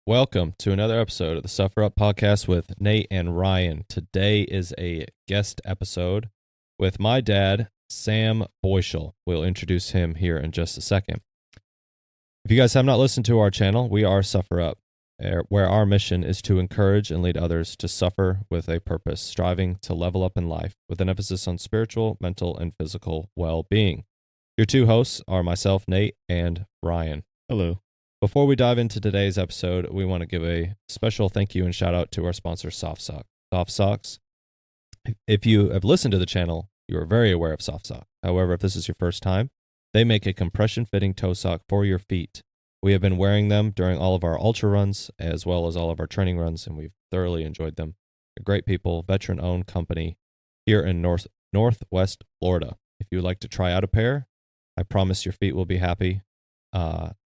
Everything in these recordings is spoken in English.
Welcome to another episode of the Suffer Up podcast with Nate and Ryan. Today is a guest episode with my dad, Sam Beuschel. We'll introduce him here in just a second. If you guys have not listened to our channel, we are Suffer Up, where our mission is to encourage and lead others to suffer with a purpose, striving to level up in life with an emphasis on spiritual, mental, and physical well-being. Your two hosts are myself, Nate, and Ryan. Hello. Before we dive into today's episode, we want to give a special thank you and shout out to our sponsor, Soft Sock. Soft Socks. If you have listened to the channel, you are very aware of Soft Sock. However, if this is your first time, they make a compression-fitting toe sock for your feet. We have been wearing them during all of our ultra runs as well as all of our training runs, and we've thoroughly enjoyed them. They're great people, veteran-owned company here in Northwest Florida. If you would like to try out a pair, I promise your feet will be happy.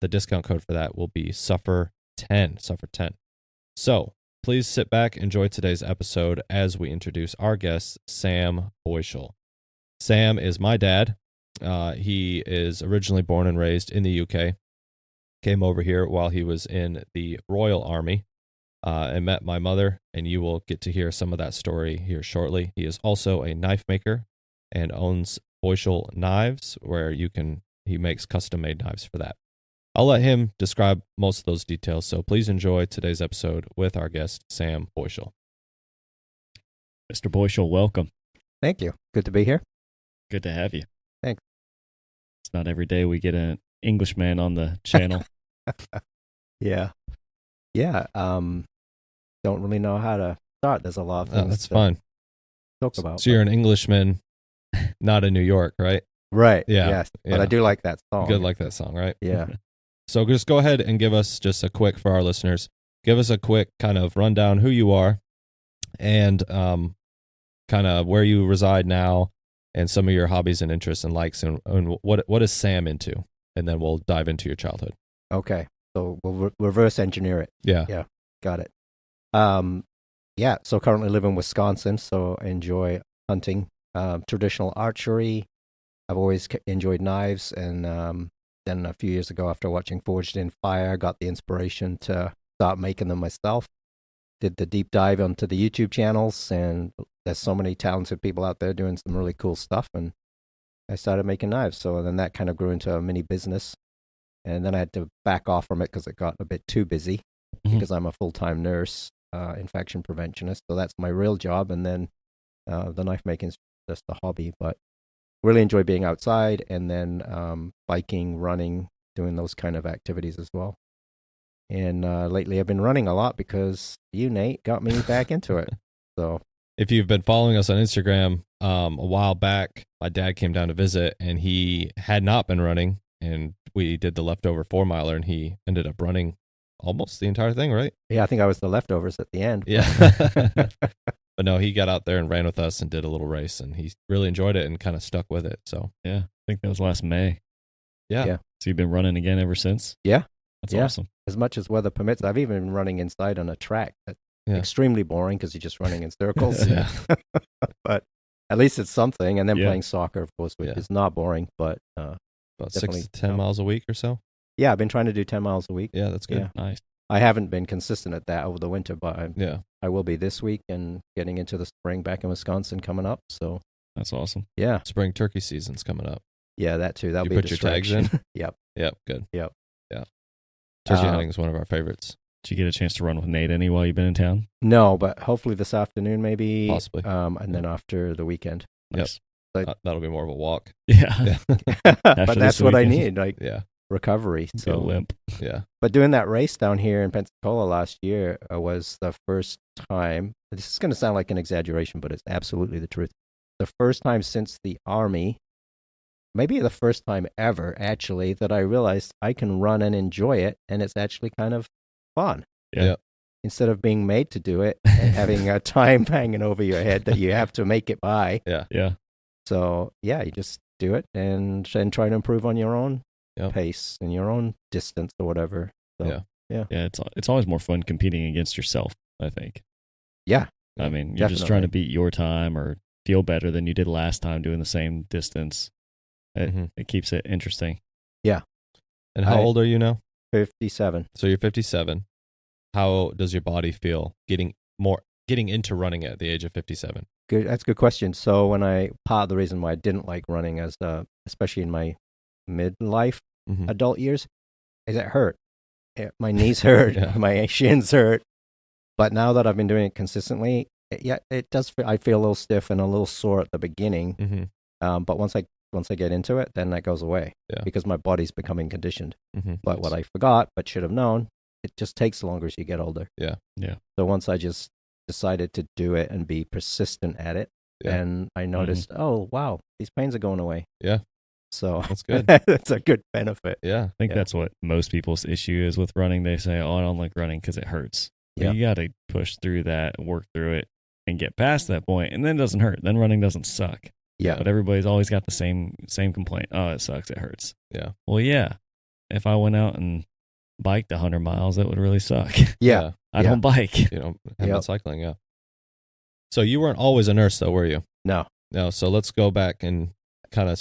The discount code for that will be Suffer10. So please sit back, enjoy today's episode as we introduce our guest, Sam Beuschel. Sam is my dad. He is originally born and raised in the UK. Came over here while he was in the Royal Army and met my mother, and you will get to hear some of that story here shortly. He is also a knife maker and owns Beuschel Knives, where he makes custom-made knives for that. I'll let him describe most of those details, so please enjoy today's episode with our guest, Sam Beuschel. Mr. Beuschel, welcome. Thank you. Good to be here. Good to have you. Thanks. It's not every day we get an Englishman on the channel. Yeah. Don't really know how to start. There's a lot of things That's to fine. talk about. So you're an Englishman, not in New York, right? Right. Yeah. Yes. Yeah. But I do like that song. Good like that song, right? Yeah. So just go ahead and give us just a quick, for our listeners, give us a quick kind of rundown who you are and kind of where you reside now and some of your hobbies and interests and likes and what is Sam into? And then we'll dive into your childhood. Okay. So we'll reverse engineer it. Yeah. Got it. So currently live in Wisconsin, so I enjoy hunting, traditional archery. I've always enjoyed knives, and then a few years ago, after watching Forged in Fire, got the inspiration to start making them myself. Did the deep dive onto the YouTube channels, and there's so many talented people out there doing some really cool stuff, and I started making knives. So then that kind of grew into a mini business, and then I had to back off from it because it got a bit too busy because I'm a full-time nurse, infection preventionist, so that's my real job, and then the knife making is just a hobby, but really enjoy being outside, and then biking, running, doing those kind of activities as well. And lately I've been running a lot because you, Nate, got me back into it. So if you've been following us on Instagram, a while back, my dad came down to visit, and he had not been running, and we did the leftover 4-miler, and he ended up running almost the entire thing, right? yeah, I think I was the leftovers at the end. Yeah. But no, he got out there and ran with us and did a little race, and he really enjoyed it and kind of stuck with it. So Yeah, I think that was last May. yeah. So you've been running again ever since? Yeah. That's Yeah. awesome. As much as weather permits, I've even been running inside on a track that's extremely boring because you're just running in circles. Yeah. But at least it's something. And then Yeah. playing soccer, of course, which Yeah. is not boring, but About 6 definitely to 10 no. miles a week or so. yeah, I've been trying to do 10 miles a week. Yeah, that's good. Yeah. Nice. I haven't been consistent at that over the winter, but Yeah. I will be this week and getting into the spring back in Wisconsin coming up. So That's awesome. yeah, Spring turkey season's coming up. yeah, that too. That'll You be a put your tags distraction. in? Yep. Yep, good. Yep. Yeah. Turkey Uh, hunting is one of our favorites. Did you get a chance to run with Nate any while you've been in town? No, but hopefully this afternoon maybe. Possibly. And then after the weekend. Nice. That'll be more of a walk. Yeah. But this that's what I weekend. need, like Yeah. recovery. Go So, limp. Yeah. but doing that race down here in Pensacola last year was the first time. This is going to sound like an exaggeration, but it's absolutely the truth. The first time since the Army, maybe the first time ever, actually, that I realized I can run and enjoy it, and it's actually kind of fun. Yeah. Yep. Instead of being made to do it and having a time hanging over your head that you have to make it by. Yeah. So, yeah, you just do it and try to improve on your own Yep. pace and your own distance or whatever. So, Yeah. Yeah. It's always more fun competing against yourself, I think. Yeah. I mean, you're just trying to Definitely. beat your time or feel better than you did last time doing the same distance. It keeps it interesting. And how I- old are you now? 57. So you're 57. how does your body feel getting into running at the age of 57? Good. That's a good question. So part of the reason why I didn't like running especially in my midlife adult years, is it hurt. My knees hurt, my shins hurt. But now that I've been doing it consistently, it does. I feel a little stiff and a little sore at the beginning. But once I get into it, then that goes away because my body's becoming conditioned. But what I forgot, but should have known, it just takes longer as you get older. Yeah. So once I just decided to do it and be persistent at it, and I noticed, oh wow, these pains are going away. Yeah. So that's good. That's a good benefit. Yeah. I think that's what most people's issue is with running. They say, oh, I don't like running because it hurts. But you got to push through that, work through it, and get past that point, and then it doesn't hurt. Then running doesn't suck. Yeah. But everybody's always got the same complaint. Oh, it sucks. It hurts. Yeah. Well, yeah. If I went out and biked 100 miles, that would really suck. Yeah. I don't bike. I'm not cycling. Yeah. So you weren't always a nurse, though, were you? No. So let's go back and kind of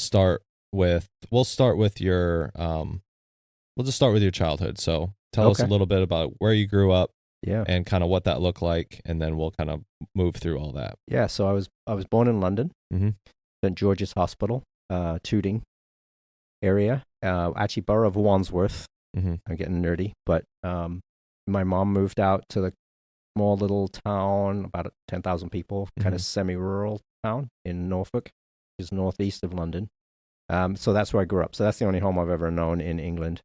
we'll just start with your childhood. So tell us a little bit about where you grew up. Yeah. And kind of what that looked like, and then we'll kind of move through all that. Yeah, so I was born in London, St. George's Hospital, Tooting area, actually borough of Wandsworth. I'm getting nerdy, but my mom moved out to the small little town, about 10,000 people, kind of semi-rural town in Norfolk, which is northeast of London. So that's where I grew up. So that's the only home I've ever known in England.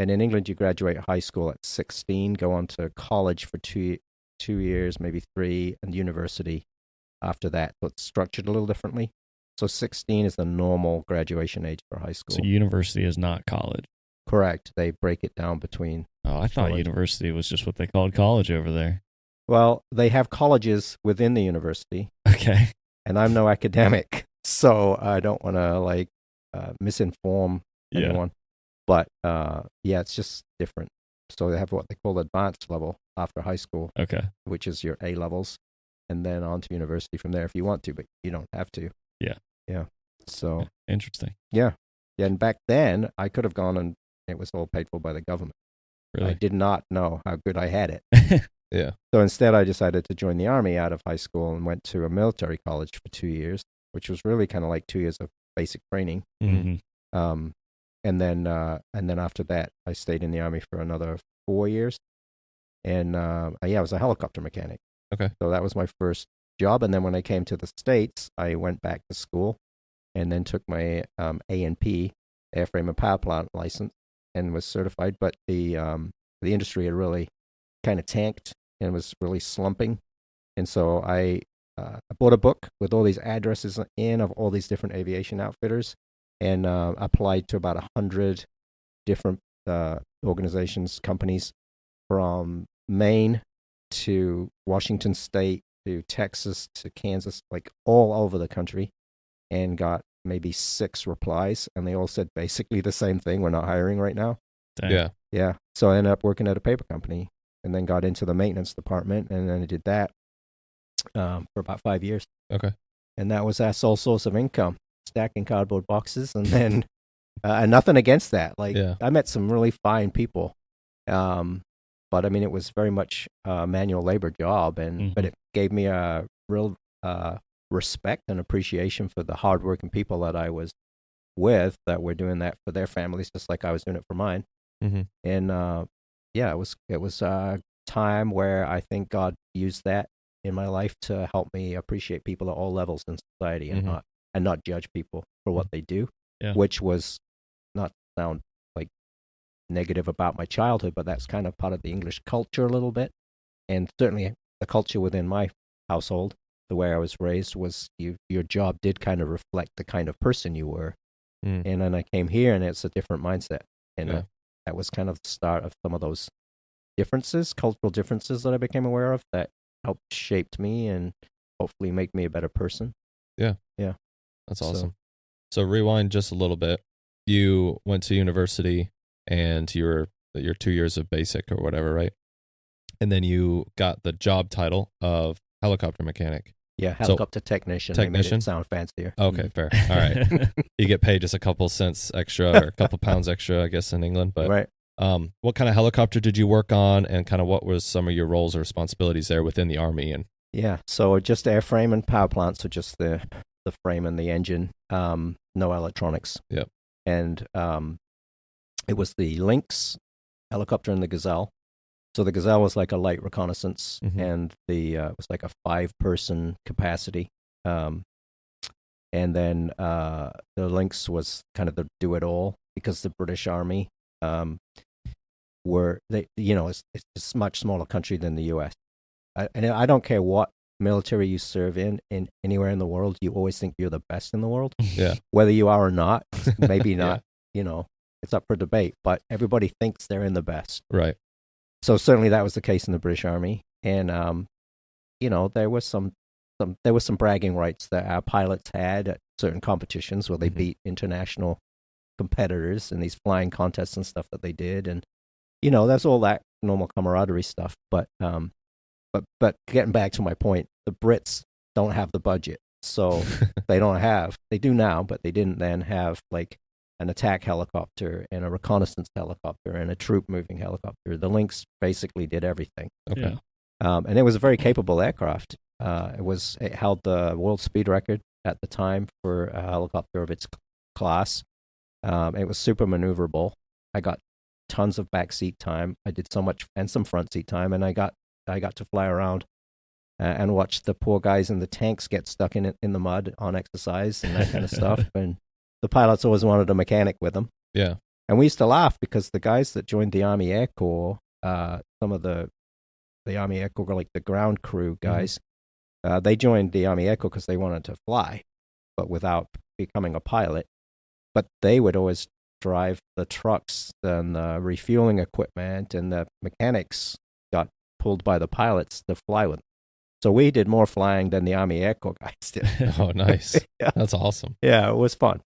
And in England, you graduate high school at 16, go on to college for 2 years, maybe 3, and university after that. So it's structured a little differently. So 16 is the normal graduation age for high school. So university is not college? Correct. They break it down between... Oh, I thought university was just what they called college over there. Well, they have colleges within the university. Okay. And I'm no academic, so I don't want to misinform anyone. But it's just different. So they have what they call advanced level after high school, which is your A levels, and then on to university from there if you want to, but you don't have to. Yeah. So interesting. Yeah. And back then, I could have gone and it was all paid for by the government. Really? I did not know how good I had it. Yeah. So instead, I decided to join the Army out of high school and went to a military college for 2 years, which was really kind of like 2 years of basic training. And then after that, I stayed in the Army for another 4 years. And I was a helicopter mechanic. Okay. So that was my first job. And then when I came to the States, I went back to school and then took my A&P, airframe and power plant license, and was certified. But the industry had really kind of tanked and was really slumping. And so I bought a book with all these addresses of all these different aviation outfitters, and applied to about 100 different organizations, companies, from Maine to Washington State to Texas to Kansas, like all over the country, and got maybe 6 replies, and they all said basically the same thing: we're not hiring right now. Dang. Yeah. So I ended up working at a paper company, and then got into the maintenance department, and then I did that for about 5 years. Okay. And that was our sole source of income. Stacking cardboard boxes, and then and nothing against that. I met some really fine people, but I mean, it was very much a manual labor job, but it gave me a real respect and appreciation for the hardworking people that I was with, that were doing that for their families, just like I was doing it for mine. And it was a time where I think God used that in my life to help me appreciate people at all levels in society, and not judge people for what they do, which was not to sound like negative about my childhood, but that's kind of part of the English culture a little bit. And certainly the culture within my household, the way I was raised, was your job did kind of reflect the kind of person you were. And then I came here, and it's a different mindset. And that was kind of the start of some of those cultural differences that I became aware of, that helped shaped me and hopefully make me a better person. Yeah. That's awesome. So rewind just a little bit. You went to university, and your 2 years of basic or whatever, right? And then you got the job title of helicopter mechanic. Yeah, helicopter technician. They made it sound fancier. Okay, fair. All right. You get paid just a couple cents extra, or a couple pounds extra, I guess, in England. But right. What kind of helicopter did you work on, and kind of what was some of your roles or responsibilities there within the Army? And Yeah, so just airframe and power plant, so just the frame and the engine, no electronics. Yep. And it was the Lynx helicopter and the Gazelle. So the Gazelle was like a light reconnaissance, and the was like a 5-person capacity. And then the Lynx was kind of the do-it-all, because the British Army it's a much smaller country than the U.S. And I don't care what military you serve in anywhere in the world, you always think you're the best in the world. Yeah. Whether you are or not, maybe not, it's up for debate, but everybody thinks they're in the best. Right. So certainly that was the case in the British Army. And, there was some bragging rights that our pilots had at certain competitions where they beat international competitors in these flying contests and stuff that they did. And, that's all that normal camaraderie stuff. But getting back to my point, the Brits don't have the budget. So they do now, but they didn't then have like an attack helicopter and a reconnaissance helicopter and a troop moving helicopter. The Lynx basically did everything. Okay. And it was a very capable aircraft. It held the world speed record at the time for a helicopter of its class. It was super maneuverable. I got tons of backseat time. I did so much, and some front seat time, and I got to fly around and watch the poor guys in the tanks get stuck in the mud on exercise and that kind of stuff. And the pilots always wanted a mechanic with them. Yeah. And we used to laugh because the guys that joined the Army Air Corps, some of the Army Air Corps, like the ground crew guys, they joined the Army Air Corps because they wanted to fly, but without becoming a pilot. But they would always drive the trucks and the refueling equipment, and the mechanics got pulled by the pilots to fly with them. So we did more flying than the Army Air Corps guys did. Oh, nice. Yeah. That's awesome. Yeah, it was fun.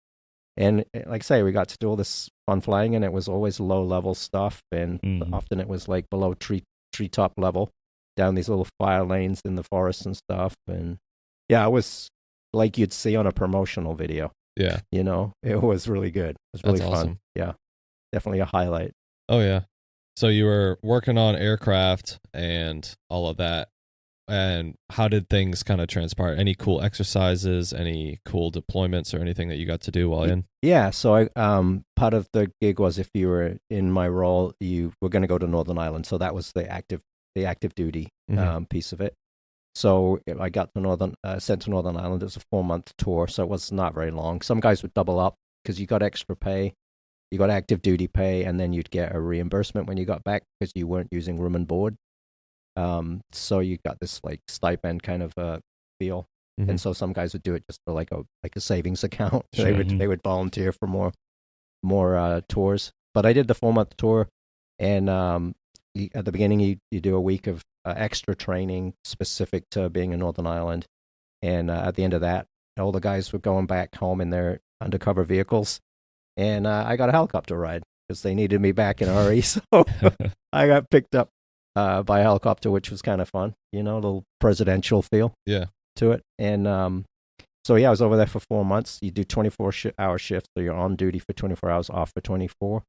And like I say, we got to do all this fun flying, and it was always low-level stuff, and often it was like below treetop level, down these little fire lanes in the forest and stuff. And yeah, it was like you'd see on a promotional video. Yeah. It was really good. It was really fun. Awesome. Yeah, definitely a highlight. Oh, yeah. So you were working on aircraft and all of that. And how did things kind of transpire? Any cool exercises, any cool deployments, or anything that you got to do while in? Yeah, so part of the gig was, if you were in my role, you were going to go to Northern Ireland. So that was the active duty piece of it. So I got to sent to Northern Ireland. It was a 4-month tour, so it was not very long. Some guys would double up because you got extra pay. You got active duty pay, and then you'd get a reimbursement when you got back because you weren't using room and board. So you got this like stipend kind of feel, and so some guys would do it just for like a savings account. Sure. They would volunteer for more tours. But I did the 4-month tour, and at the beginning you do a week of extra training specific to being in Northern Ireland, and at the end of that, all the guys were going back home in their undercover vehicles, and I got a helicopter ride because they needed me back in a hurry. So I got picked up by a helicopter, which was kind of fun, a little presidential feel to it. And so yeah, I was over there for 4 months. You do 24-hour shifts, so you're on duty for 24 hours, off for 24.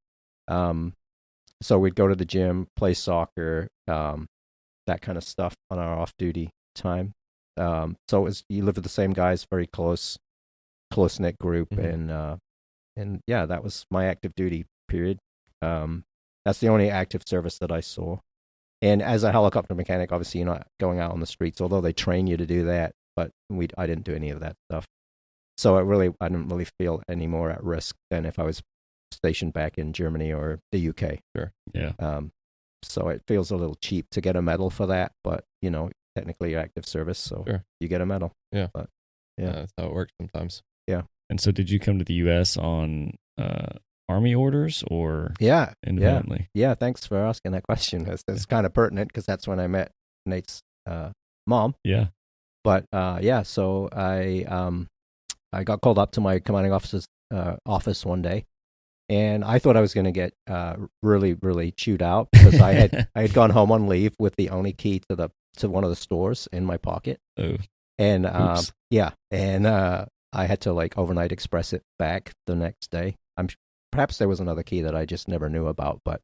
So we'd go to the gym, play soccer, that kind of stuff on our off-duty time. So it was, you live with the same guys, very close-knit group, and yeah, that was my active duty period. That's the only active service that I saw. And as a helicopter mechanic, obviously you're not going out on the streets, although they train you to do that. But I didn't do any of that stuff. So I didn't really feel any more at risk than if I was stationed back in Germany or the UK. Sure. Yeah. So it feels a little cheap to get a medal for that, but technically you're active service, so you get a medal. Yeah. But yeah, that's how it works sometimes. Yeah. And so, did you come to the U.S. on Army orders or independently? Yeah. Thanks for asking that question. It's kind of pertinent because that's when I met Nate's mom. Yeah. But so I got called up to my commanding officer's office one day, and I thought I was going to get really, really chewed out because I had gone home on leave with the only key to one of the stores in my pocket. Oh. And I had to like overnight express it back the next day. Perhaps there was another key that I just never knew about, but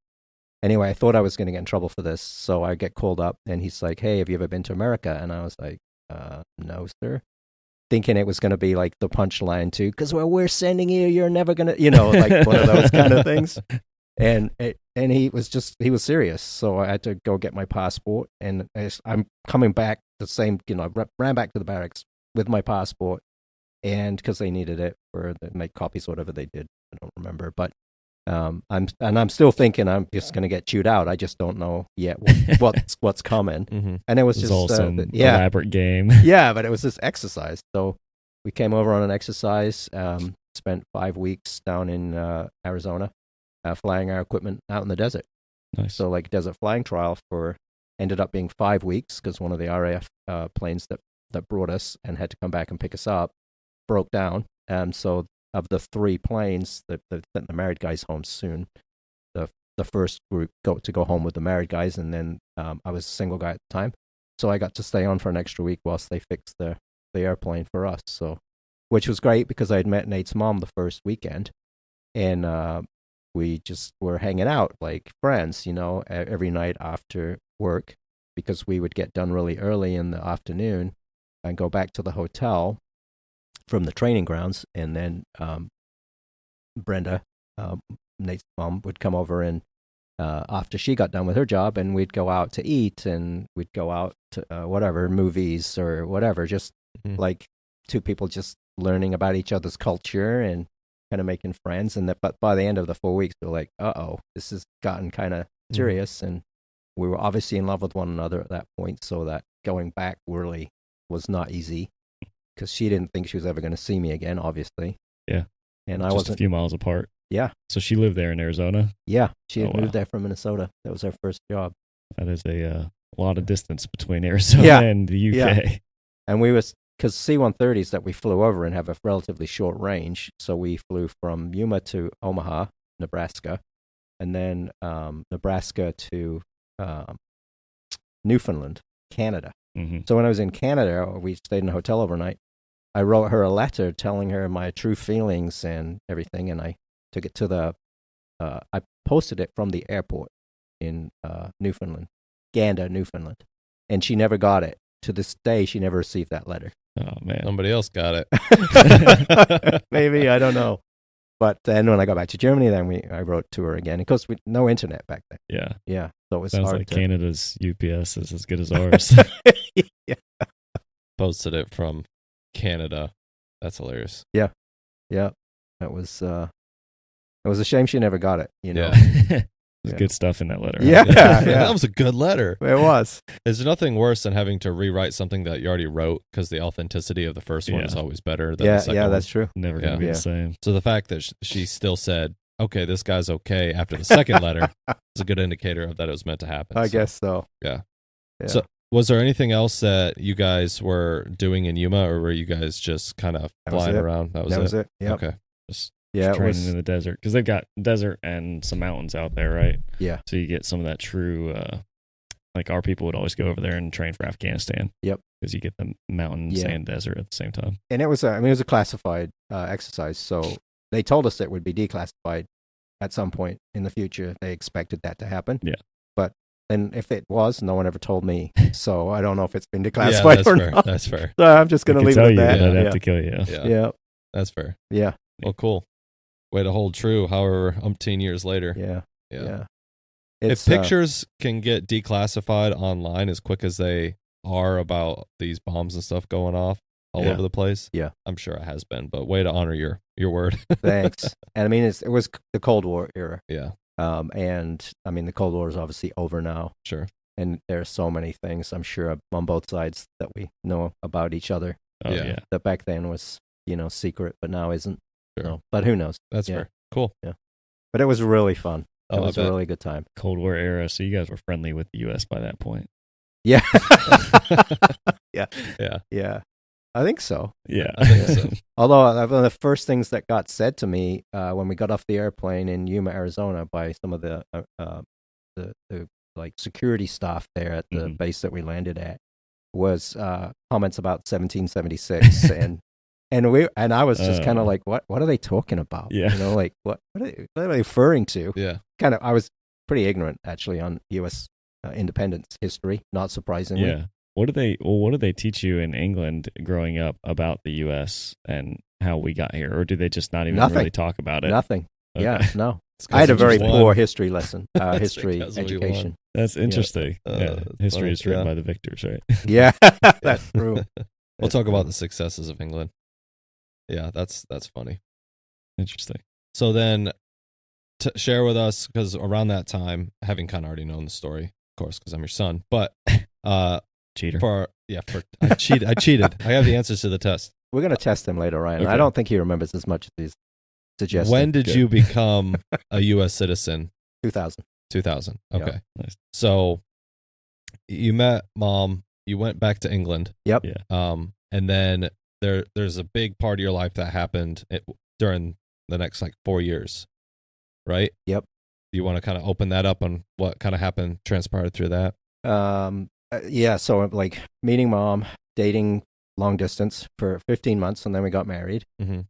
Anyway, I thought I was going to get in trouble for this, so I get called up, and he's like, "Hey, have you ever been to America?" And I was like, "No, sir." Thinking it was going to be like the punchline too, because we're sending you, you're never gonna, like one of those kind of things. And he was serious, so I had to go get my passport, and I'm coming back the same, I ran back to the barracks with my passport, and because they needed it for the make copies, whatever they did, I don't remember, but. I'm still thinking I'm just going to get chewed out. I just don't know yet what's coming. Mm-hmm. And it was just all some elaborate game. Yeah, but it was this exercise. So we came over on an exercise. Spent 5 weeks down in Arizona, flying our equipment out in the desert. Nice. So like desert flying trial ended up being 5 weeks because one of the RAF planes that brought us and had to come back and pick us up broke down. So of the 3 planes that sent the married guys home soon, the first group to go home with the married guys, and then I was a single guy at the time, so I got to stay on for an extra week whilst they fixed the airplane for us. So, which was great because I had met Nate's mom the first weekend, and we just were hanging out like friends, every night after work, because we would get done really early in the afternoon and go back to the hotel from the training grounds, and then Brenda, Nate's mom, would come over and after she got done with her job, and we'd go out to eat, and we'd go out to whatever, movies or whatever, just like 2 people just learning about each other's culture and kind of making friends. And but by the end of the 4 weeks, we were like, this has gotten kind of serious, and we were obviously in love with one another at that point, so that going back really was not easy. Because she didn't think she was ever going to see me again, obviously. Yeah. And I just wasn't. a few miles apart. Yeah. So she lived there in Arizona? Yeah. She had moved there from Minnesota. That was her first job. That is a lot of distance between Arizona and the UK. Yeah. And because C-130s that we flew over and have a relatively short range, so we flew from Yuma to Omaha, Nebraska, and then Nebraska to Newfoundland, Canada. Mm-hmm. So when I was in Canada, we stayed in a hotel overnight. I wrote her a letter telling her my true feelings and everything, and I took it to I posted it from the airport in Newfoundland, Gander, Newfoundland, and she never got it. To this day, she never received that letter. Oh, man. Somebody else got it. Maybe, I don't know. But then when I got back to Germany, I wrote to her again. Of course, no internet back then. Yeah. Yeah. So it was Sounds hard like Canada's UPS is as good as ours. Yeah. Posted it from Canada. That's hilarious. Yeah. Yeah. That was it was a shame she never got it, Yeah. There's good stuff in that letter. Yeah. Yeah. That was a good letter. It was. There's nothing worse than having to rewrite something that you already wrote, because the authenticity of the first one is always better than the second one. That's true. Never going to be the same. So the fact that she still said, okay, this guy's okay after the second letter is a good indicator of that it was meant to happen. I guess so. Yeah. So was there anything else that you guys were doing in Yuma, or were you guys just kind of flying around? That was it? Yep. Okay. Just training in the desert, because they've got desert and some mountains out there, right? Yeah. So you get some of that true, like our people would always go over there and train for Afghanistan. Yep. Because you get the mountains and desert at the same time. And it was a classified exercise, so they told us it would be declassified at some point in the future. They expected that to happen. Yeah. But then if it was, no one ever told me, so I don't know if it's been declassified or not. That's fair. So I'm just going to leave it at that. I'd have to kill you. Yeah. That's fair. Yeah. Well, cool. Way to hold true, however umpteen years later. Yeah. If pictures can get declassified online as quick as they are about these bombs and stuff going off all over the place, I'm sure it has been. But way to honor your word. Thanks. And I mean, it was the Cold War era. Yeah. And I mean, the Cold War is obviously over now. Sure. And there are so many things, I'm sure, on both sides that we know about each other. Oh, yeah. That back then was, secret, but now isn't. Sure. So, but who knows? That's fair. Cool. Yeah. But it was really fun. It Oh, was a really good time. Cold War era, so you guys were friendly with the U.S. by that point. Yeah. Yeah. Yeah. I think so. Yeah. I think so. Although one of the first things that got said to me when we got off the airplane in Yuma, Arizona, by some of the like security staff there at the base that we landed at, was comments about 1776 and I was just kind of like, what are they talking about? Yeah. Like what are they referring to? Yeah. Kind of, I was pretty ignorant actually on U.S. Independence history. Not surprisingly. Yeah. What do they teach you in England growing up about the U.S. and how we got here, or do they just not even Nothing. really talk about it? Nothing. Okay. Yeah, no. It's 'cause I had a you very just poor won. history lesson, history because we education. That's interesting. Yeah. it's History funny, is written yeah. by the victors, right? Yeah, that's true. We'll talk about the successes of England. Yeah, that's funny. Interesting. So then, share with us, because around that time, having kind of already known the story, of course, because I'm your son, but Cheater. I cheated. I have the answers to the test. We're going to test him later, Ryan. Okay. I don't think he remembers as much as he's suggesting. When did Good. you become a U.S. citizen? 2000. 2000. Yeah. Okay. Nice. So you met Mom. You went back to England. Yep. Yeah. And then there's a big part of your life that happened during the next 4 years, right? Yep. You want to kind of open that up on what kind of happened, transpired through that? Yeah, so meeting Mom, dating long distance for 15 months, and then we got married. Mm-hmm.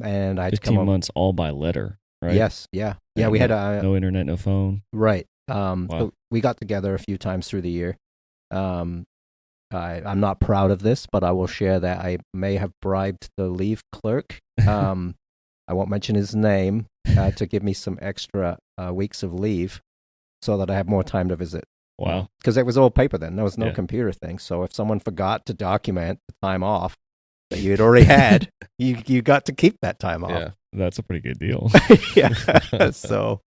And I had to 15 come up. months all by letter, right? Yes, yeah. Yeah, we had a... no internet, no phone. Right. Wow. So we got together a few times through the year. I'm not proud of this, but I will share that I may have bribed the leave clerk. I won't mention his name to give me some extra weeks of leave so that I have more time to visit. Wow. Because it was all paper then. There was no Yeah. computer thing. So if someone forgot to document the time off that you had already had, you got to keep that time off. Yeah. That's a pretty good deal. Yeah. So,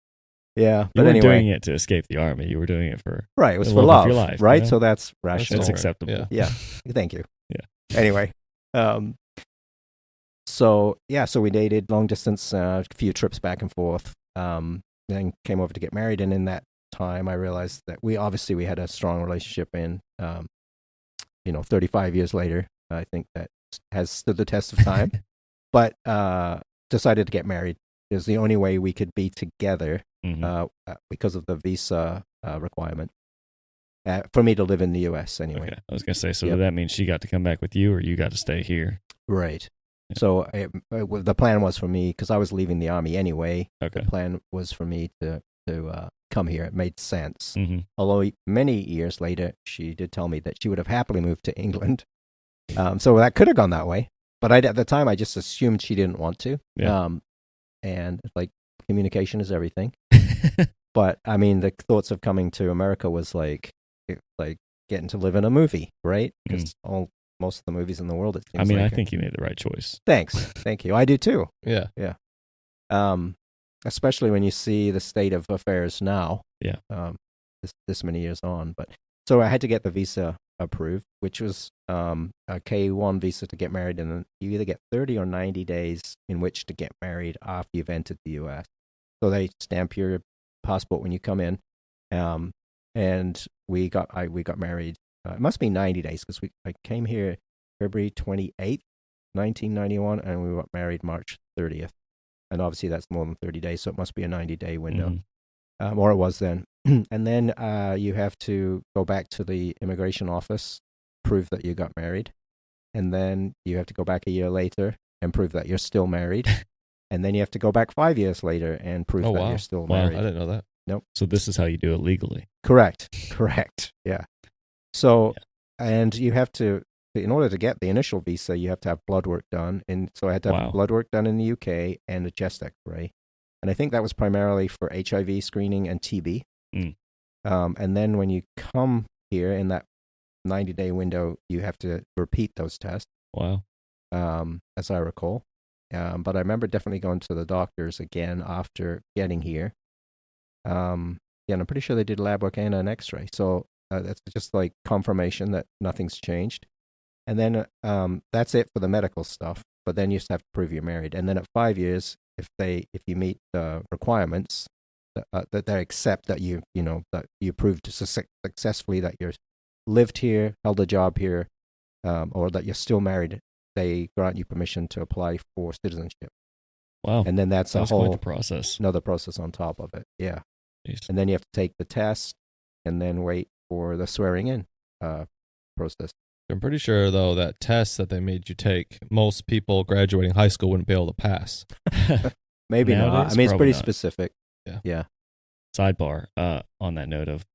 yeah. You But weren't anyway, doing it to escape the army. You were doing it for right. It was the for love of love, your life, right? you know? So that's That's rational. It's all right. acceptable. Yeah. Yeah. Thank you. Yeah. Anyway, so we dated long distance, a few trips back and forth. Then came over to get married, and in that time, I realized that we had a strong relationship. And 35 years later, I think that has stood the test of time. But decided to get married. It was the only way we could be together because of the visa requirement. For me to live in the U.S. anyway. Okay. I was going to say, so Yep. does that mean she got to come back with you or you got to stay here? Right. Yeah. So the plan was for me, because I was leaving the army anyway. Okay. The plan was for me to come here. It made sense. Mm-hmm. Although many years later, she did tell me that she would have happily moved to England. So that could have gone that way. But at the time, I just assumed she didn't want to. Yeah. And communication is everything. But I mean, the thoughts of coming to America was like getting to live in a movie, right? Because most of the movies in the world, it seems I mean, like I think you made the right choice. Thanks. Thank you. I do too. Yeah. Especially when you see the state of affairs now. Yeah. This many years on. But so I had to get the visa approved, which was a K1 visa to get married, and then you either get 30 or 90 days in which to get married after you've entered the U.S. So they stamp your passport when you come in, and we got married. It must be 90 days because I came here February 28th, 1991, and we got married March 30th. And obviously that's more than 30 days, so it must be a 90-day window, or it was then. And then you have to go back to the immigration office, prove that you got married, and then you have to go back a year later and prove that you're still married, and then you have to go back 5 years later and prove that you're still Wow. married. I didn't know that. Nope. So this is how you do it legally. Correct. Yeah. So, and you have to, in order to get the initial visa, you have to have blood work done. And so I had to have blood work done in the UK and a chest x-ray. And I think that was primarily for HIV screening and TB. And then when you come here in that 90-day window, you have to repeat those tests. Wow. As I recall. But I remember definitely going to the doctors again after getting here. And I'm pretty sure they did lab work and an x-ray. So that's just like confirmation that nothing's changed. And then that's it for the medical stuff. But then you just have to prove you're married. And then at 5 years, if you meet the requirements, that they accept that that you proved successfully that you're lived here, held a job here, or that you're still married, they grant you permission to apply for citizenship. Wow. And then that's quite the process. Another process on top of it. Yeah. Jeez. And then you have to take the test and then wait for the swearing in process. I'm pretty sure, though, that test that they made you take, most people graduating high school wouldn't be able to pass. Maybe not. Nowadays, I mean, it's probably pretty not. specific. Yeah. Yeah. sidebar on that note of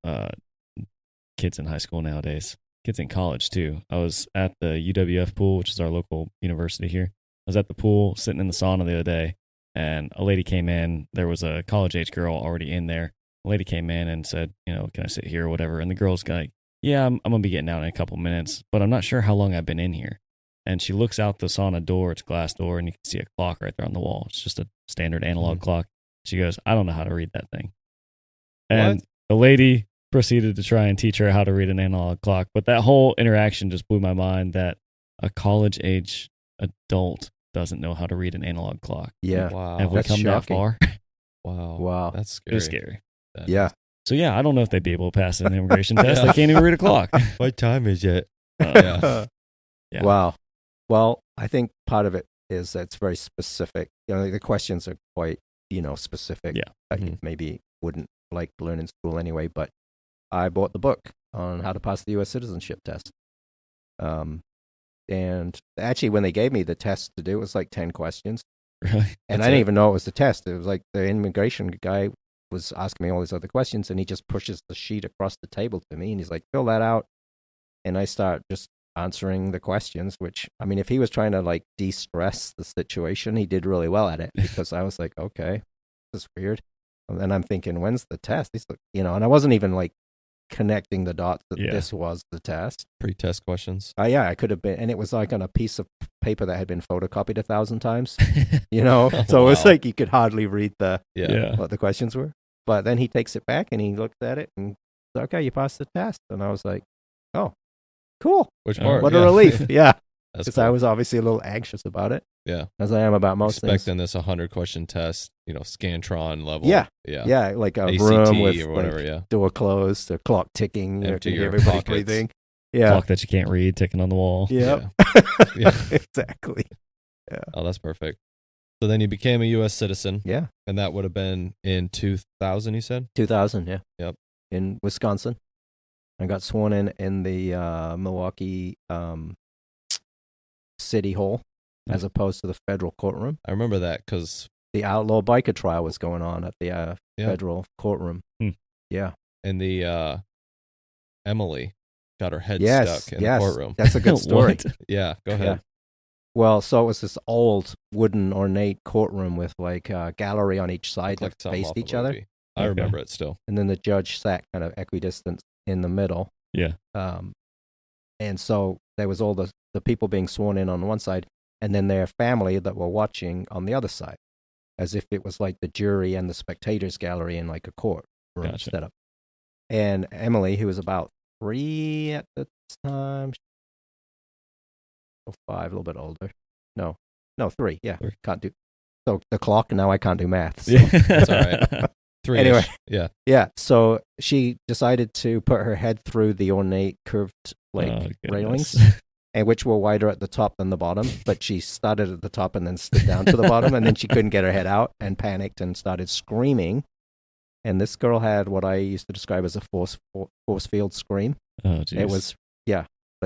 kids in high school nowadays, kids in college too. I was at the UWF pool, which is our local university here. I was at the pool sitting in the sauna the other day, and a lady came in. There was a college-age girl already in there. A lady came in and said, can I sit here or whatever? And the girl's like, yeah, I'm going to be getting out in a couple minutes, but I'm not sure how long I've been in here. And she looks out the sauna door. It's a glass door, and you can see a clock right there on the wall. It's just a standard analog clock. She goes, I don't know how to read that thing. And the lady proceeded to try and teach her how to read an analog clock. But that whole interaction just blew my mind that a college-age adult doesn't know how to read an analog clock. Yeah. Wow. Have we That's come shocking. that far? Wow. That's scary. It was scary. That Yeah. is. So, yeah, I don't know if they'd be able to pass an immigration test. They can't even read a clock. What time is it? Yeah. Yeah. Wow. Well, I think part of it is that it's very specific. The questions are quite, specific. Yeah. That you maybe wouldn't like to learn in school anyway, but I bought the book on how to pass the U.S. citizenship test. And actually, when they gave me the test to do, it was like 10 questions. Really? And I didn't even know it was the test. It was like the immigration guy was asking me all these other questions, and he just pushes the sheet across the table to me, and he's like, fill that out. And I start just answering the questions, which, I mean, if he was trying to like de-stress the situation, he did really well at it, because I was like, okay, this is weird. And then I'm thinking, when's the test? And I wasn't even like connecting the dots that this was the test. Pre-test questions. Yeah, I could have been, and it was like on a piece of paper that had been photocopied 1,000 times, so it was like you could hardly read what the questions were. But then he takes it back and he looked at it and said, okay, you passed the test. And I was like, oh, cool. Which part? What a relief. Yeah. That's Because cool. I was obviously a little anxious about it. Yeah. As I am about most Expecting things. this 100-question test, Scantron level. Yeah. Yeah. Yeah, like a ACT room with or whatever, door closed, the clock ticking, Empty you can hear your everybody pockets. breathing. Yeah. Clock that you can't read, ticking on the wall. Yep. Yeah. Exactly. Oh, that's perfect. So then you became a U.S. citizen. Yeah. And that would have been in 2000, you said? 2000, yeah. Yep. In Wisconsin. I got sworn in the Milwaukee City Hall as opposed to the federal courtroom. I remember that because The outlaw biker trial was going on at the federal courtroom. Yeah. and the Emily got her head stuck in the courtroom. That's a good story. What? Yeah, go ahead. Yeah. Well, so it was this old wooden ornate courtroom with like a gallery on each side Looked like that something faced off a each other. movie. I remember it still. And then the judge sat kind of equidistant in the middle. Yeah. And so there was all the people being sworn in on one side, and then their family that were watching on the other side, as if it was like the jury and the spectators gallery in like a court room setup. And Emily, who was about 3 at the time, 5, a little bit older. No, 3. Yeah, 3. Can't do. So the clock. Now I can't do math. So. Yeah. That's all right. 3-ish. Anyway. Yeah. Yeah, so she decided to put her head through the ornate curved railings, and which were wider at the top than the bottom. But she started at the top and then slid down to the bottom, and then she couldn't get her head out and panicked and started screaming. And this girl had what I used to describe as a force field scream. Oh, geez. It was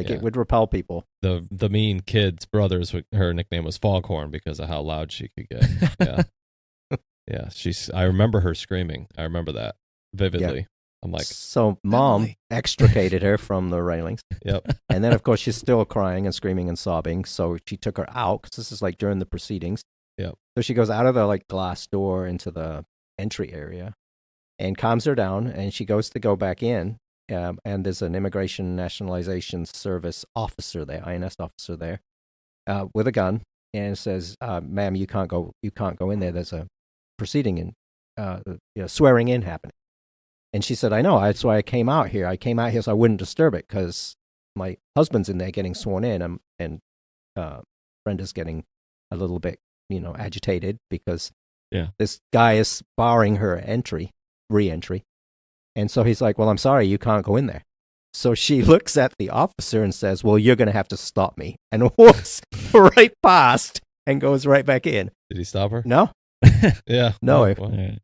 it would repel people. The mean kid's brothers, her nickname was Foghorn because of how loud she could get. Yeah. Yeah, I remember her screaming. I remember that vividly. Yeah. I'm like, so mom extricated her from the railings. Yep. And then, of course, she's still crying and screaming and sobbing. So she took her out, because this is like during the proceedings. Yep. So she goes out of the like glass door into the entry area and calms her down. And she goes to go back in. And there's an Immigration Nationalization Service officer there, INS officer there, with a gun, and says, "Ma'am, you can't go in there. There's a proceeding and swearing in happening." And she said, "I know. That's why I came out here. I came out here so I wouldn't disturb it, because my husband's in there getting sworn in, and Brenda's getting a little bit, agitated because this guy is barring her re-entry." And so he's like, "Well, I'm sorry, you can't go in there." So she looks at the officer and says, "Well, you're going to have to stop me," and walks right past and goes right back in. Did he stop her? No. Yeah. No,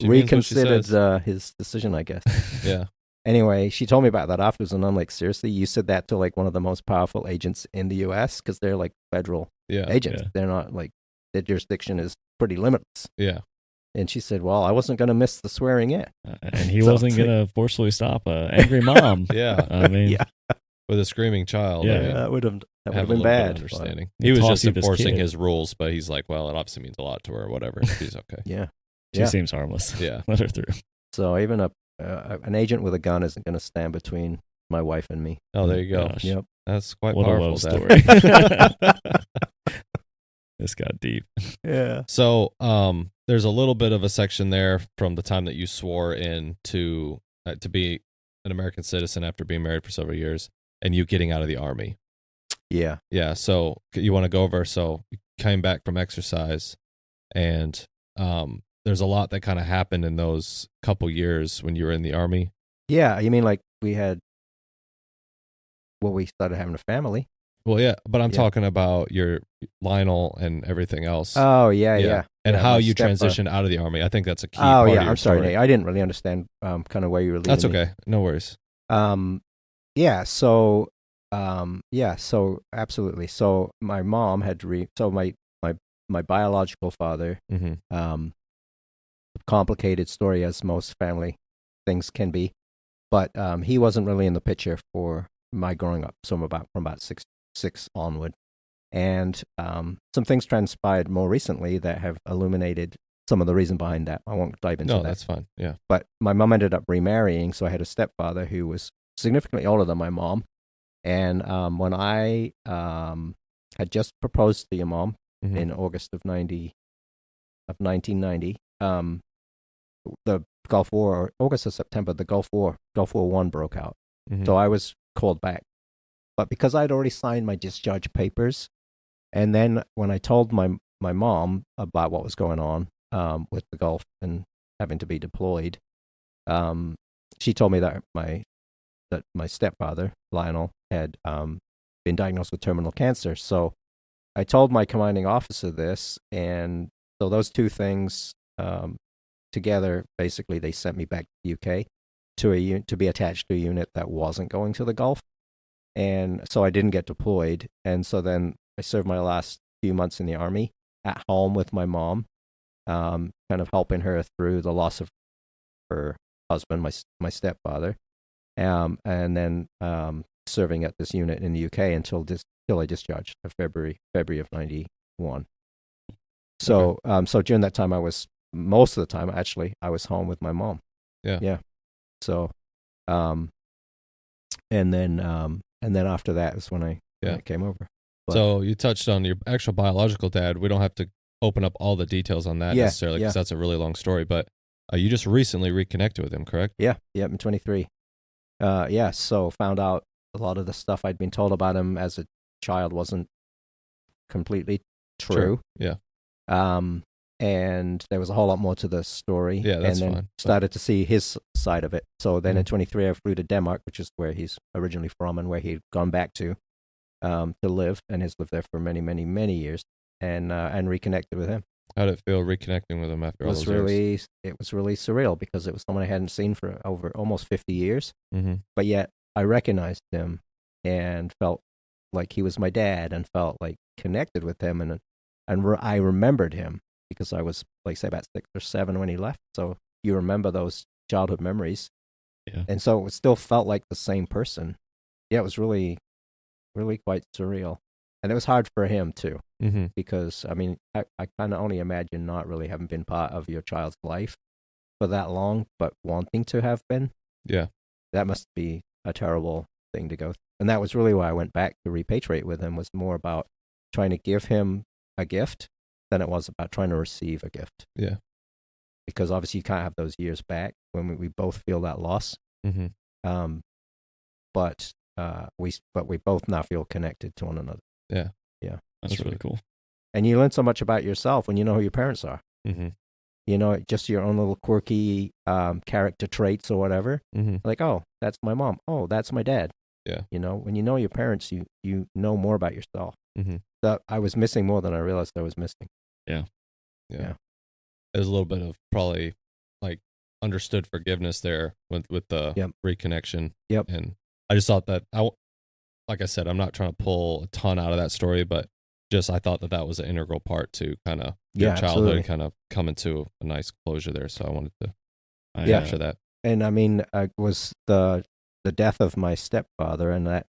She reconsidered his decision, I guess. Yeah. Anyway, she told me about that afterwards, and I'm like, seriously, you said that to like one of the most powerful agents in the U.S., because they're like federal agents. Yeah. They're not like, their jurisdiction is pretty limitless. Yeah. And she said, well, I wasn't going to miss the swearing in. And he So wasn't it's going to forcefully stop a angry mom. Yeah. I mean, Yeah. With a screaming child. Yeah. I mean, that would have have a been little bit of bad. understanding. He He was taught just you this enforcing kid. his rules, but he's like, well, it obviously means a lot to her or whatever. He's okay. Yeah. she Yeah. seems harmless. Yeah. Let her through. So even an agent with a gun isn't going to stand between my wife and me. Oh, there you go. Gosh. Yep. That's quite What a powerful, love Dad. story. This got deep. Yeah. So, there's a little bit of a section there from the time that you swore in to be an American citizen after being married for several years, and you getting out of the Army. Yeah. Yeah. So you want to go over? So you came back from exercise, and there's a lot that kind of happened in those couple years when you were in the Army. Yeah. You mean like we started having a family? Well, yeah, but I'm Yeah. talking about your Lionel and everything else. Oh, yeah. And Yeah, how my you stepfather. transitioned out of the Army. I think that's a key Oh, part of yeah. your I'm sorry, story. Nate. I didn't really understand kind of where you were leading That's me. okay. No worries. Yeah. So, So absolutely. So my mom had my biological father. Mm-hmm. Complicated story as most family things can be, but he wasn't really in the picture for my growing up. So I'm from about six onward, and some things transpired more recently that have illuminated some of the reason behind that. I won't dive into No, that. that's fine. Yeah. But my mom ended up remarrying, so I had a stepfather who was significantly older than my mom. And when I had just proposed to your mom Mhm. in August of 1990, the Gulf War, or August or September, the Gulf War I broke out. Mhm. So I was called back. But because I'd already signed my discharge papers, and then when I told my mom about what was going on with the Gulf and having to be deployed, she told me that my stepfather, Lionel, had been diagnosed with terminal cancer. So I told my commanding officer this, and so those two things together, basically, they sent me back to the UK to be attached to a unit that wasn't going to the Gulf. And so I didn't get deployed. And so then I served my last few months in the Army at home with my mom, kind of helping her through the loss of her husband, my stepfather, and then serving at this unit in the UK until I discharged in February of 91. So so during that time, most of the time, actually, I was home with my mom. Yeah. So, and then after that is when I came over. But, So you touched on your actual biological dad. We don't have to open up all the details on that necessarily because that's a really long story. But you just recently reconnected with him, correct? Yeah, I'm 23. So found out a lot of the stuff I'd been told about him as a child wasn't completely true. Yeah. And there was a whole lot more to the story. Yeah, that's and then fine. started to see his side of it. So then in Mhm. 23, I flew to Denmark, which is where he's originally from and where he'd gone back to live, and has lived there for many, many, many years, and reconnected with him. How did it feel reconnecting with him after It all was those years? it was really surreal because it was someone I hadn't seen for over almost 50 years, Mm-hmm. but yet I recognized him and felt like he was my dad and felt like connected with him, and I remembered him because I was, like, say, about 6 or 7 when he left. So you remember those childhood memories. Yeah. And so it still felt like the same person. Yeah, it was really, really quite surreal. And it was hard for him, too, Mm-hmm. because, I mean, I kind of only imagine not really having been part of your child's life for that long, but wanting to have been. Yeah. That must be a terrible thing to go through. And that was really why I went back to repatriate with him, was more about trying to give him a gift than it was about trying to receive a gift. Yeah. Because obviously you can't have those years back when we both feel that loss. Mm-hmm. But we both now feel connected to one another. Yeah. Yeah. That's really cool. And you learn so much about yourself when you know who your parents are. Mm-hmm. You know, just your own little quirky character traits or whatever. Mm-hmm. Like, oh, that's my mom. Oh, that's my dad. Yeah. You know, when you know your parents, you know more about yourself. Mm-hmm. That I was missing more than I realized I was missing. Yeah. Yeah. There's a little bit of probably like understood forgiveness there with the reconnection. Yep. And I just thought that like I said, I'm not trying to pull a ton out of that story, but just I thought that was an integral part to kind of Yeah, your childhood absolutely. kind of coming to a nice closure there. So I wanted to Yeah. capture that. And I mean, it was the death of my stepfather, and that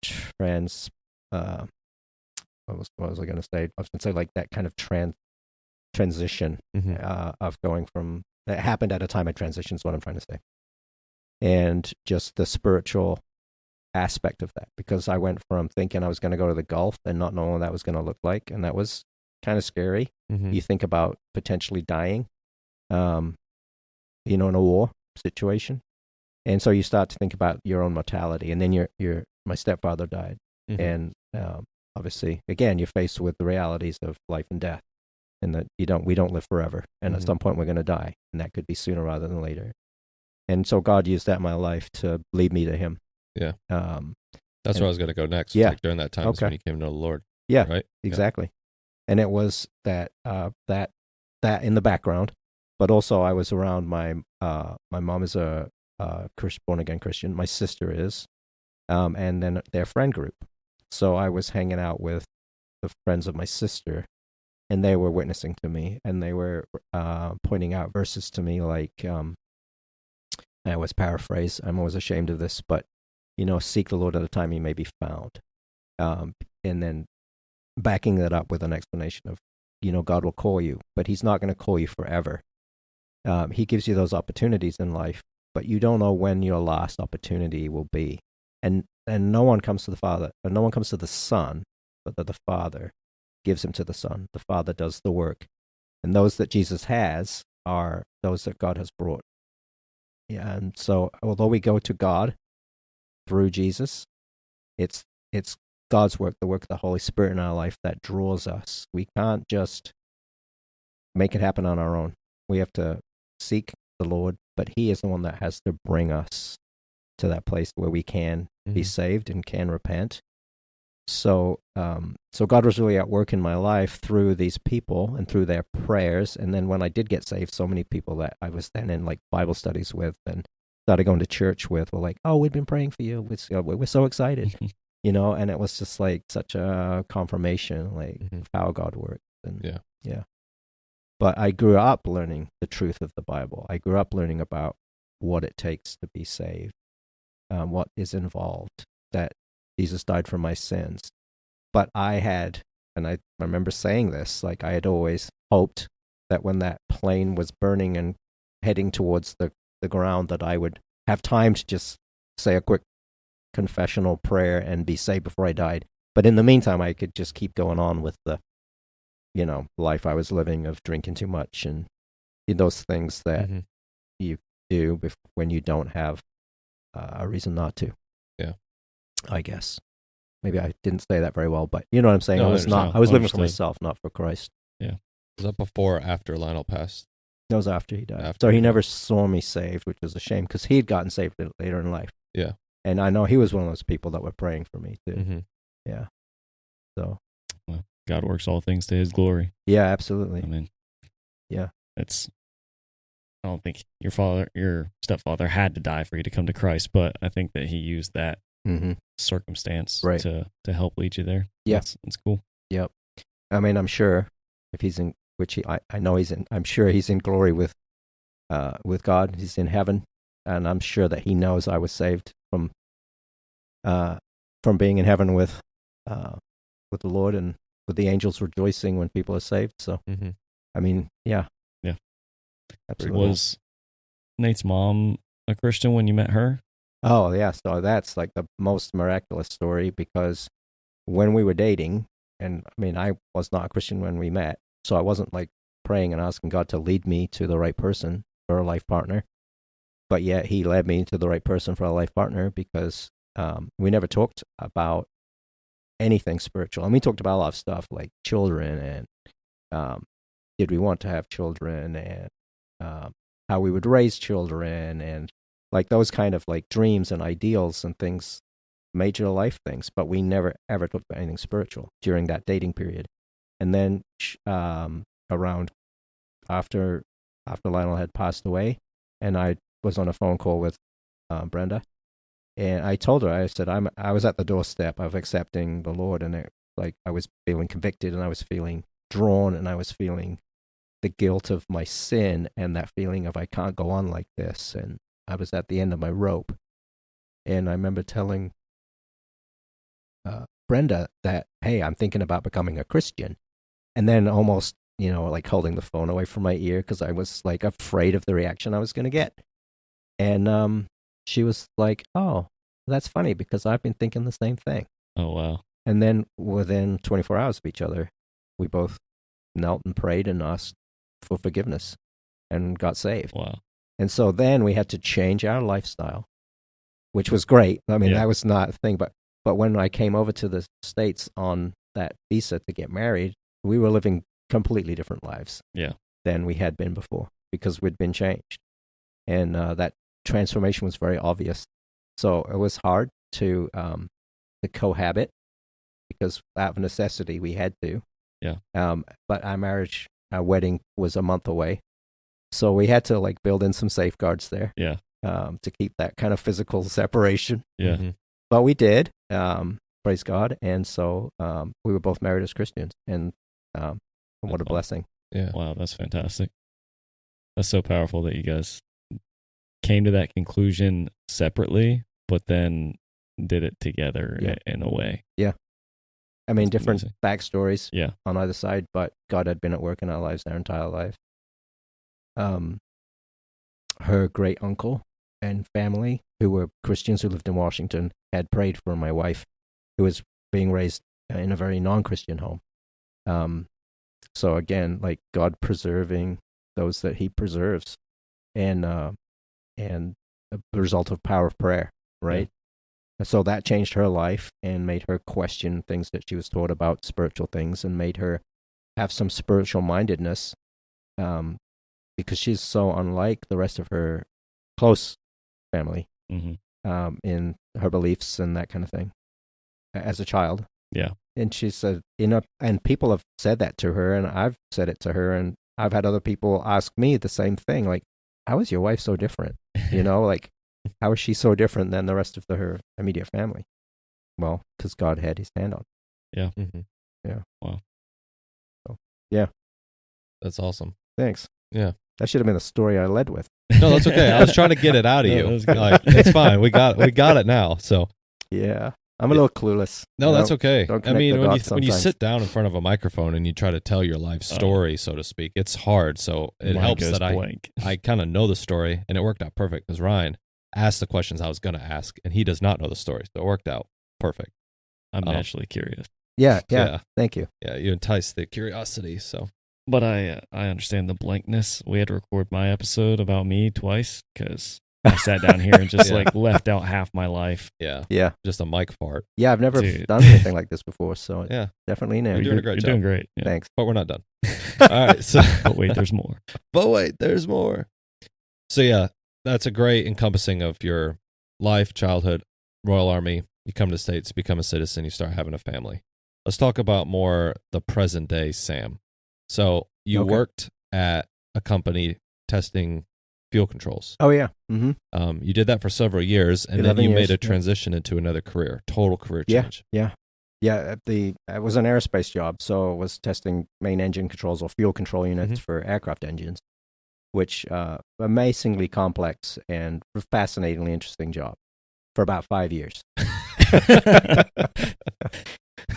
what was I going to say? I was going to say like that kind of transition of going from that happened at a time of transition is what I'm trying to say, and just the spiritual aspect of that, because I went from thinking I was going to go to the Gulf and not knowing what that was going to look like, and that was kind of scary. You think about potentially dying, in a war situation, and so you start to think about your own mortality, and then my stepfather died, and obviously, again, you're faced with the realities of life and death, and that we don't live forever, and at some point we're going to die, and that could be sooner rather than later. And so God used that in my life to lead me to Him. Yeah. That's where I was going to go next. Yeah. Like during that time is when you came to the Lord. Yeah. Right. Exactly. Yeah. And it was that in the background, but also I was around my mom is a born again Christian. My sister is, and then their friend group. So I was hanging out with the friends of my sister, and they were witnessing to me, and they were pointing out verses to me like, I always paraphrase, I'm always ashamed of this, but, seek the Lord at a time He may be found. And then backing that up with an explanation of, God will call you, but He's not going to call you forever. He gives you those opportunities in life, but you don't know when your last opportunity will be. And no one comes to the Father, or no one comes to the Son, but that the Father gives Him to the Son. The Father does the work. And those that Jesus has are those that God has brought. Yeah, and so although we go to God through Jesus, it's God's work, the work of the Holy Spirit in our life that draws us. We can't just make it happen on our own. We have to seek the Lord, but He is the one that has to bring us to that place where we can be saved and can repent. So God was really at work in my life through these people and through their prayers. And then when I did get saved, so many people that I was then in like Bible studies with and started going to church with were like, "Oh, we've been praying for you. We're so excited," And it was just like such a confirmation, like of how God works. And yeah. But I grew up learning the truth of the Bible. I grew up learning about what it takes to be saved, what is involved, that Jesus died for my sins. But I remember saying this, like I had always hoped that when that plane was burning and heading towards the ground, that I would have time to just say a quick confessional prayer and be saved before I died. But in the meantime, I could just keep going on with the, life I was living of drinking too much and those things that you do when you don't have a reason not to. Yeah. I guess. Maybe I didn't say that very well, but you know what I'm saying? No, I was living for myself, not for Christ. Yeah. Was that before or after Lionel passed? That was after he died. So he never saw me saved, which is a shame because he had gotten saved later in life. Yeah. And I know he was one of those people that were praying for me too. Yeah. So. Well, God works all things to His glory. Yeah, absolutely. I mean, yeah. I don't think your stepfather had to die for you to come to Christ, but I think that He used that circumstance to help lead you there. Yeah. That's cool. Yep. I mean, I'm sure if he's in, which I know he's in, I'm sure he's in glory with God. He's in heaven, and I'm sure that He knows I was saved from being in heaven with the Lord and with the angels rejoicing when people are saved. So, I mean, yeah. Absolutely. Was Nate's mom a Christian when you met her? Oh, yeah. So that's like the most miraculous story because when we were dating, and I mean, I was not a Christian when we met, so I wasn't like praying and asking God to lead me to the right person for a life partner. But yet He led me to the right person for a life partner because we never talked about anything spiritual. And we talked about a lot of stuff like children and did we want to have children and how we would raise children and like those kind of like dreams and ideals and things, major life things. But we never ever talked about anything spiritual during that dating period. And then around after Lionel had passed away, and I was on a phone call with Brenda, and I told her, I said, I was at the doorstep of accepting the Lord, and like I was feeling convicted, and I was feeling drawn, and I was feeling the guilt of my sin, and that feeling of I can't go on like this, and I was at the end of my rope. And I remember telling Brenda that, hey, I'm thinking about becoming a Christian. And then almost, like holding the phone away from my ear because I was like afraid of the reaction I was going to get. And she was like, oh, that's funny because I've been thinking the same thing. Oh, wow. And then within 24 hours of each other, we both knelt and prayed and asked for forgiveness and got saved. Wow. And so then we had to change our lifestyle, which was great. I mean, that was not a thing. But when I came over to the States on that visa to get married, we were living completely different lives than we had been before because we'd been changed. And that transformation was very obvious. So it was hard to cohabit because out of necessity we had to. Yeah. But our wedding was a month away. So we had to like build in some safeguards there. Yeah. To keep that kind of physical separation. Yeah. Mm-hmm. But we did, praise God. And so we were both married as Christians, and what a blessing. Yeah. Wow, that's fantastic. That's so powerful that you guys came to that conclusion separately, but then did it together in a way. Yeah. I mean, That's different amazing. backstories on either side, but God had been at work in our lives our entire life. Her great uncle and family, who were Christians who lived in Washington, had prayed for my wife, who was being raised in a very non-Christian home. So again, like God preserving those that He preserves, and the result of power of prayer, right? Yeah. And so that changed her life and made her question things that she was taught about spiritual things, and made her have some spiritual mindedness, because she's so unlike the rest of her close family in her beliefs and that kind of thing as a child. Yeah. And she said, and people have said that to her, and I've said it to her, and I've had other people ask me the same thing, like, how is your wife so different? Like, how is she so different than the rest of her immediate family? Well, because God had His hand on it. Yeah. Mm-hmm. Yeah. Wow. So, yeah. That's awesome. Thanks. Yeah. That should have been the story I led with. No, that's okay. I was trying to get it out of you. Like, it's fine. We got it now. So yeah, I'm a little clueless. No, that's okay. I mean, when you sit down in front of a microphone and you try to tell your life story, so to speak, it's hard. So it helps that I kind of know the story, and it worked out perfect because Ryan asked the questions I was going to ask, and he does not know the story, so it worked out perfect. I'm naturally curious. Yeah. Thank you. Yeah, you entice the curiosity. So, but I understand the blankness. We had to record my episode about me twice because I sat down here and just like left out half my life. Yeah. Just a mic fart. Yeah, I've never done anything like this before, so definitely new. You're doing a great job. You're doing great. Yeah. Thanks. But we're not done. All right. So, but wait, there's more. So yeah, that's a great encompassing of your life, childhood, Royal Army. You come to the States, become a citizen, you start having a family. Let's talk about more the present day Sam. So you worked at a company testing fuel controls. Oh yeah. Mm-hmm. You did that for several years, and then you made a transition into another career, total career change. Yeah. It was an aerospace job, so it was testing main engine controls or fuel control units for aircraft engines, which amazingly complex and fascinatingly interesting job for about 5 years.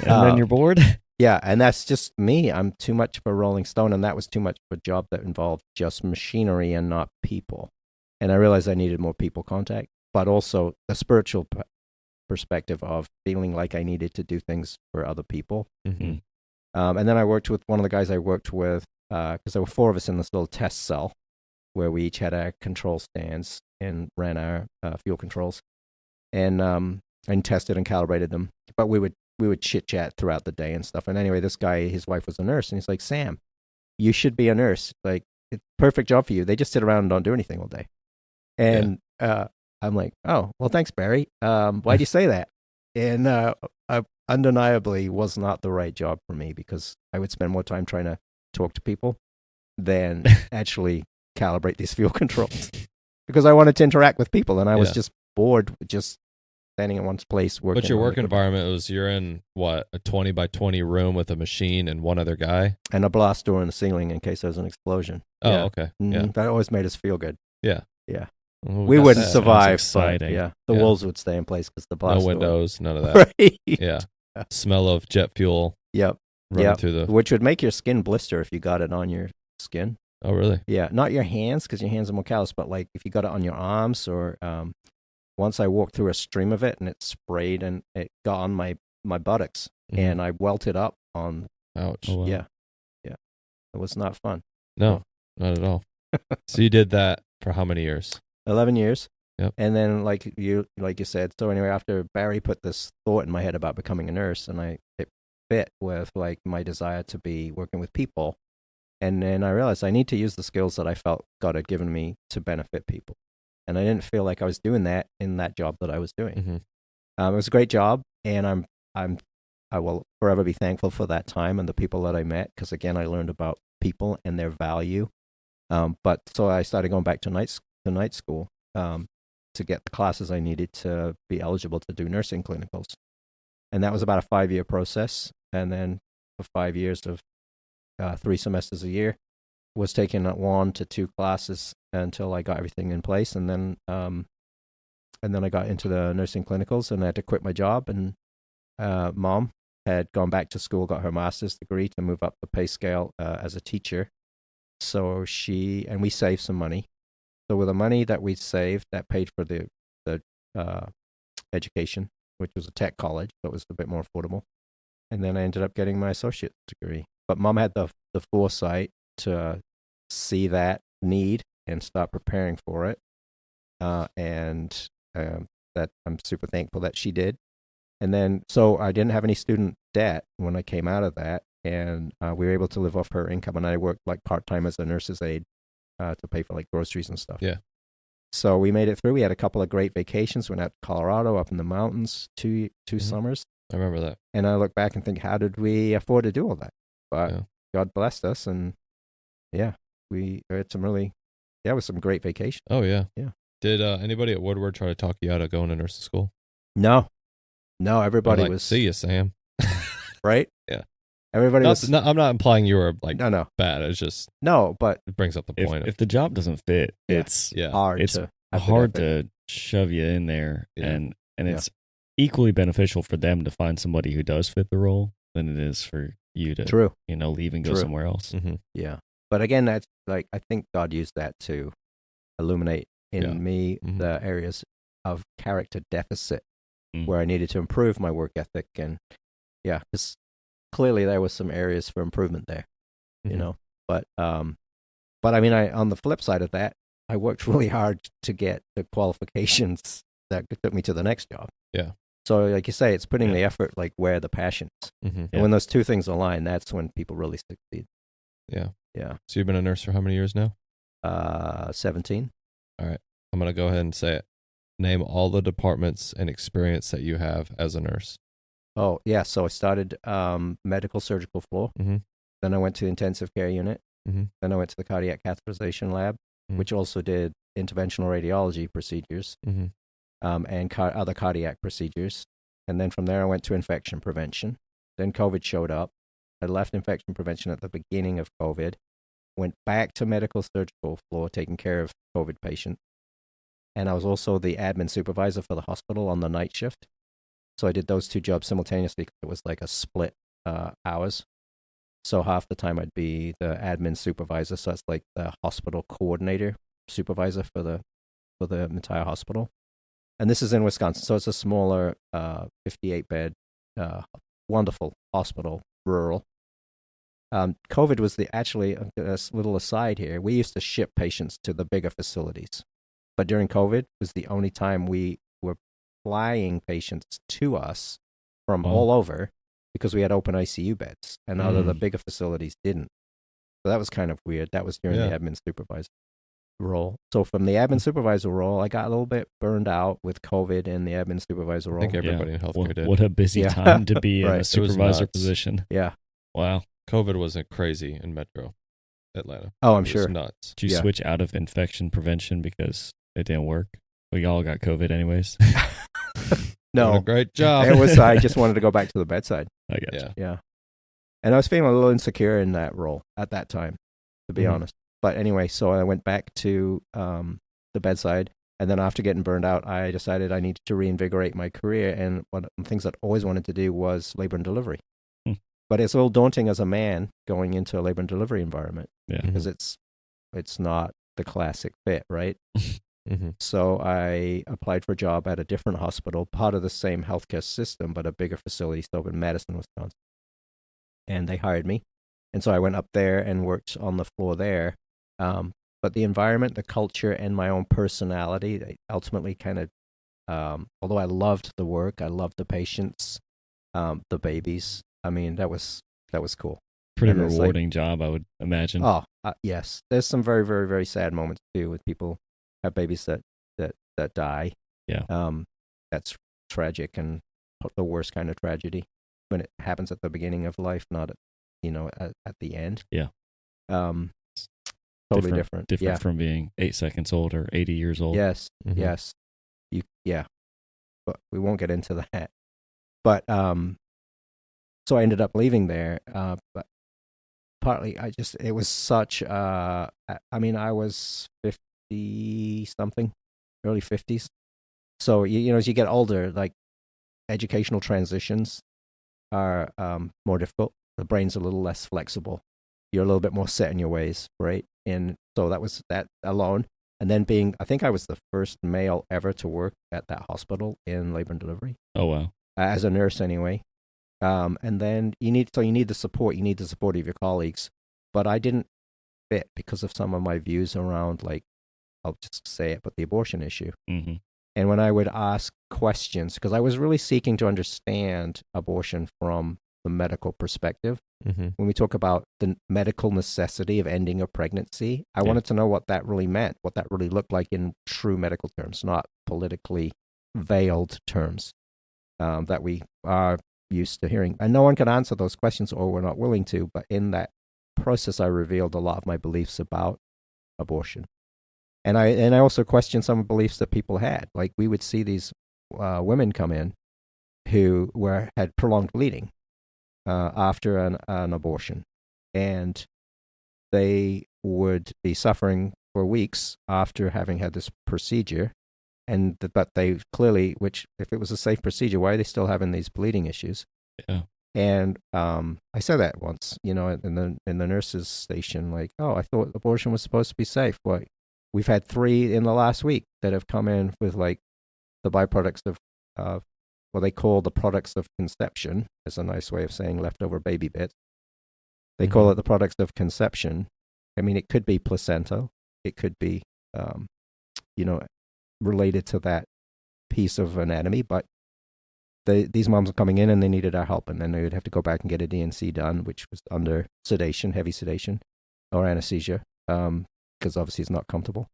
And then you're bored? Yeah, and that's just me. I'm too much of a rolling stone, and that was too much of a job that involved just machinery and not people. And I realized I needed more people contact, but also a spiritual perspective of feeling like I needed to do things for other people. Mm-hmm. And then I worked with one of the guys I worked with, because there were 4 of us in this little test cell where we each had our control stands and ran our fuel controls and tested and calibrated them. But we would chit chat throughout the day and stuff. And anyway, this guy, his wife was a nurse, and he's like, Sam, you should be a nurse. Like, it's a perfect job for you. They just sit around and don't do anything all day. And I'm like, oh, well, thanks, Barry. Why'd you say that? And I undeniably was not the right job for me because I would spend more time trying to talk to people than actually calibrate these fuel controls because I wanted to interact with people, and I was just bored with just standing in one place working. But your on work the equipment. environment was you're in what, a 20 by 20 room with a machine and one other guy? And a blast door in the ceiling in case there's an explosion. Oh, Yeah. okay. Mhm. Yeah. That always made us feel good. Yeah. Yeah. Well, We got wouldn't that. survive, but exciting. yeah, the Yeah. walls would stay in place because the blast No door. windows, none of that. Right. Yeah. Smell of jet fuel Yep. running Yep. through the. Which would make your skin blister if you got it on your skin. Oh, really? Yeah, not your hands because your hands are more callous, but like if you got it on your arms or once I walked through a stream of it and it sprayed and it got on my buttocks Mhm. and I welted up on. Ouch. Oh, wow. Yeah. It was not fun. No, not at all. So you did that for how many years? 11 years. Yep. And then like you said, so anyway, after Barry put this thought in my head about becoming a nurse and it fit with like my desire to be working with people. And then I realized I need to use the skills that I felt God had given me to benefit people. And I didn't feel like I was doing that in that job that I was doing. Mm-hmm. It was a great job, and I will forever be thankful for that time and the people that I met, because again, I learned about people and their value. But so I started going back to night school to get the classes I needed to be eligible to do nursing clinicals, and that was about a 5-year process. And then for 5 years of 3 semesters a year, was taking 1 to 2 classes until I got everything in place, and then I got into the nursing clinicals, and I had to quit my job. And Mom had gone back to school, got her master's degree to move up the pay scale as a teacher. So we saved some money. So with the money that we saved, that paid for the education, which was a tech college, so it was a bit more affordable. And then I ended up getting my associate's degree. But Mom had the foresight to see that need and start preparing for it. And that I'm super thankful that she did. And then, so I didn't have any student debt when I came out of that. And we were able to live off her income. And I worked like part-time as a nurse's aide to pay for like groceries and stuff. Yeah. So we made it through. We had a couple of great vacations. Went out to Colorado, up in the mountains, two summers. I remember that. And I look back and think, how did we afford to do all that? But Yeah. God blessed us. And yeah, we had some really, it was some great vacations. Oh, yeah. Yeah. Did anybody at Woodward try to talk you out of going to nursing school? No, everybody Like, was, see you, Sam. right? Yeah. Everybody was, No, I'm not implying you were like no, bad. It's just, but it brings up the point. If the job doesn't fit, Yeah. it's yeah. hard it's to have hard the effort. to shove you in there, Yeah. and it's equally beneficial for them to find somebody who does fit the role than it is for you to True. leave and go True. somewhere else. Mm-hmm. Yeah. But again, that's like, I think God used that to illuminate in Yeah. me Mhm. the areas of character deficit Mm. where I needed to improve my work ethic. And yeah, because clearly there was some areas for improvement there, you Mhm. know. But I mean, on the flip side of that, I worked really hard to get the qualifications that took me to the next job. Yeah. So like you say, it's putting Yeah. the effort like where the passion is. Mm-hmm. Yeah. And when those two things align, that's when people really succeed. Yeah. Yeah. So you've been a nurse for how many years now? 17. All right. I'm going to go ahead and say it. Name all the departments and experience that you have as a nurse. Oh, yeah. So I started medical surgical floor. Mm-hmm. Then I went to the intensive care unit. Mm-hmm. Then I went to the cardiac catheterization lab, Mhm. which also did interventional radiology procedures Mm-hmm. and other cardiac procedures. And then from there, I went to infection prevention. Then COVID showed up. I left infection prevention at the beginning of COVID, went back to medical surgical floor taking care of COVID patients. And I was also the admin supervisor for the hospital on the night shift. So I did those two jobs simultaneously. It was like a split hours. So half the time I'd be the admin supervisor. So that's like the hospital coordinator supervisor for the entire hospital. And this is in Wisconsin. So it's a smaller 58-bed, wonderful hospital, rural. COVID was actually a little aside here. We used to ship patients to the bigger facilities. But during COVID was the only time we were flying patients to us from all over because we had open ICU beds and other the bigger facilities didn't. So that was kind of weird. That was during the admin supervisor role. So from the admin supervisor role, I got a little bit burned out with COVID and the admin supervisor role. I think everybody in healthcare did. What a busy time to be in Right. a It was supervisor nuts. position. Yeah. Wow. COVID wasn't crazy in Metro Atlanta. Oh, I'm It was sure. nuts. Did you Yeah. switch out of infection prevention because it didn't work? We all got COVID anyways. Doing No, a great job. it was. I just wanted to go back to the bedside. I got Yeah. Yeah, and I was feeling a little insecure in that role at that time, to be Mhm. honest. But anyway, so I went back to the bedside, and then after getting burned out, I decided I needed to reinvigorate my career. And one of the things that I always wanted to do was labor and delivery. Hmm. But it's a little daunting as a man going into a labor and delivery environment Yeah. because it's not the classic fit, right? Mhm. So I applied for a job at a different hospital, part of the same healthcare system, but a bigger facility, so in Madison, Wisconsin. And they hired me. And so I went up there and worked on the floor there. But the environment, the culture, and my own personality, they ultimately kind of, although I loved the work, I loved the patients, the babies. I mean, that was cool. Pretty And it's like- rewarding job, I would imagine. Oh, yes. There's some very, very, very sad moments too with people have babies that die. Yeah. That's tragic and the worst kind of tragedy when it happens at the beginning of life, not at the end. Yeah. Totally different. Different from being 8 seconds old or 80 years old. Yes. Mhm. Yes. But we won't get into that. But so I ended up leaving there. But partly it was such. I mean, I was 50 something, early 50s. So as you get older, like educational transitions are more difficult. The brain's a little less flexible. You're a little bit more set in your ways, right? And so that was that alone. And then I think I was the first male ever to work at that hospital in labor and delivery, Oh, wow. as a nurse anyway. And then you need the support. You need the support of your colleagues. But I didn't fit because of some of my views around, like, I'll just say it, but the abortion issue. Mm-hmm. And when I would ask questions, because I was really seeking to understand abortion from the medical perspective. Mhm. When we talk about the medical necessity of ending a pregnancy, I Yeah. wanted to know what that really meant, what that really looked like in true medical terms, not politically veiled terms that we are used to hearing. And no one can answer those questions, or we're not willing to. But in that process, I revealed a lot of my beliefs about abortion. And I also questioned some beliefs that people had. Like, we would see these women come in who had prolonged bleeding after an abortion, and they would be suffering for weeks after having had this procedure, but they clearly, which if it was a safe procedure, why are they still having these bleeding issues? Yeah. And I said that once, in the nurses' station, like, oh, I thought abortion was supposed to be safe. Well, we've had 3 in the last week that have come in with, like, the byproducts of what they call the products of conception. Is a nice way of saying leftover baby bits. They call it the products of conception. I mean, it could be placenta. It could be, related to that piece of anatomy. But these moms are coming in and they needed our help. And then they would have to go back and get a DNC done, which was under sedation, heavy sedation, or anesthesia, because obviously it's not comfortable.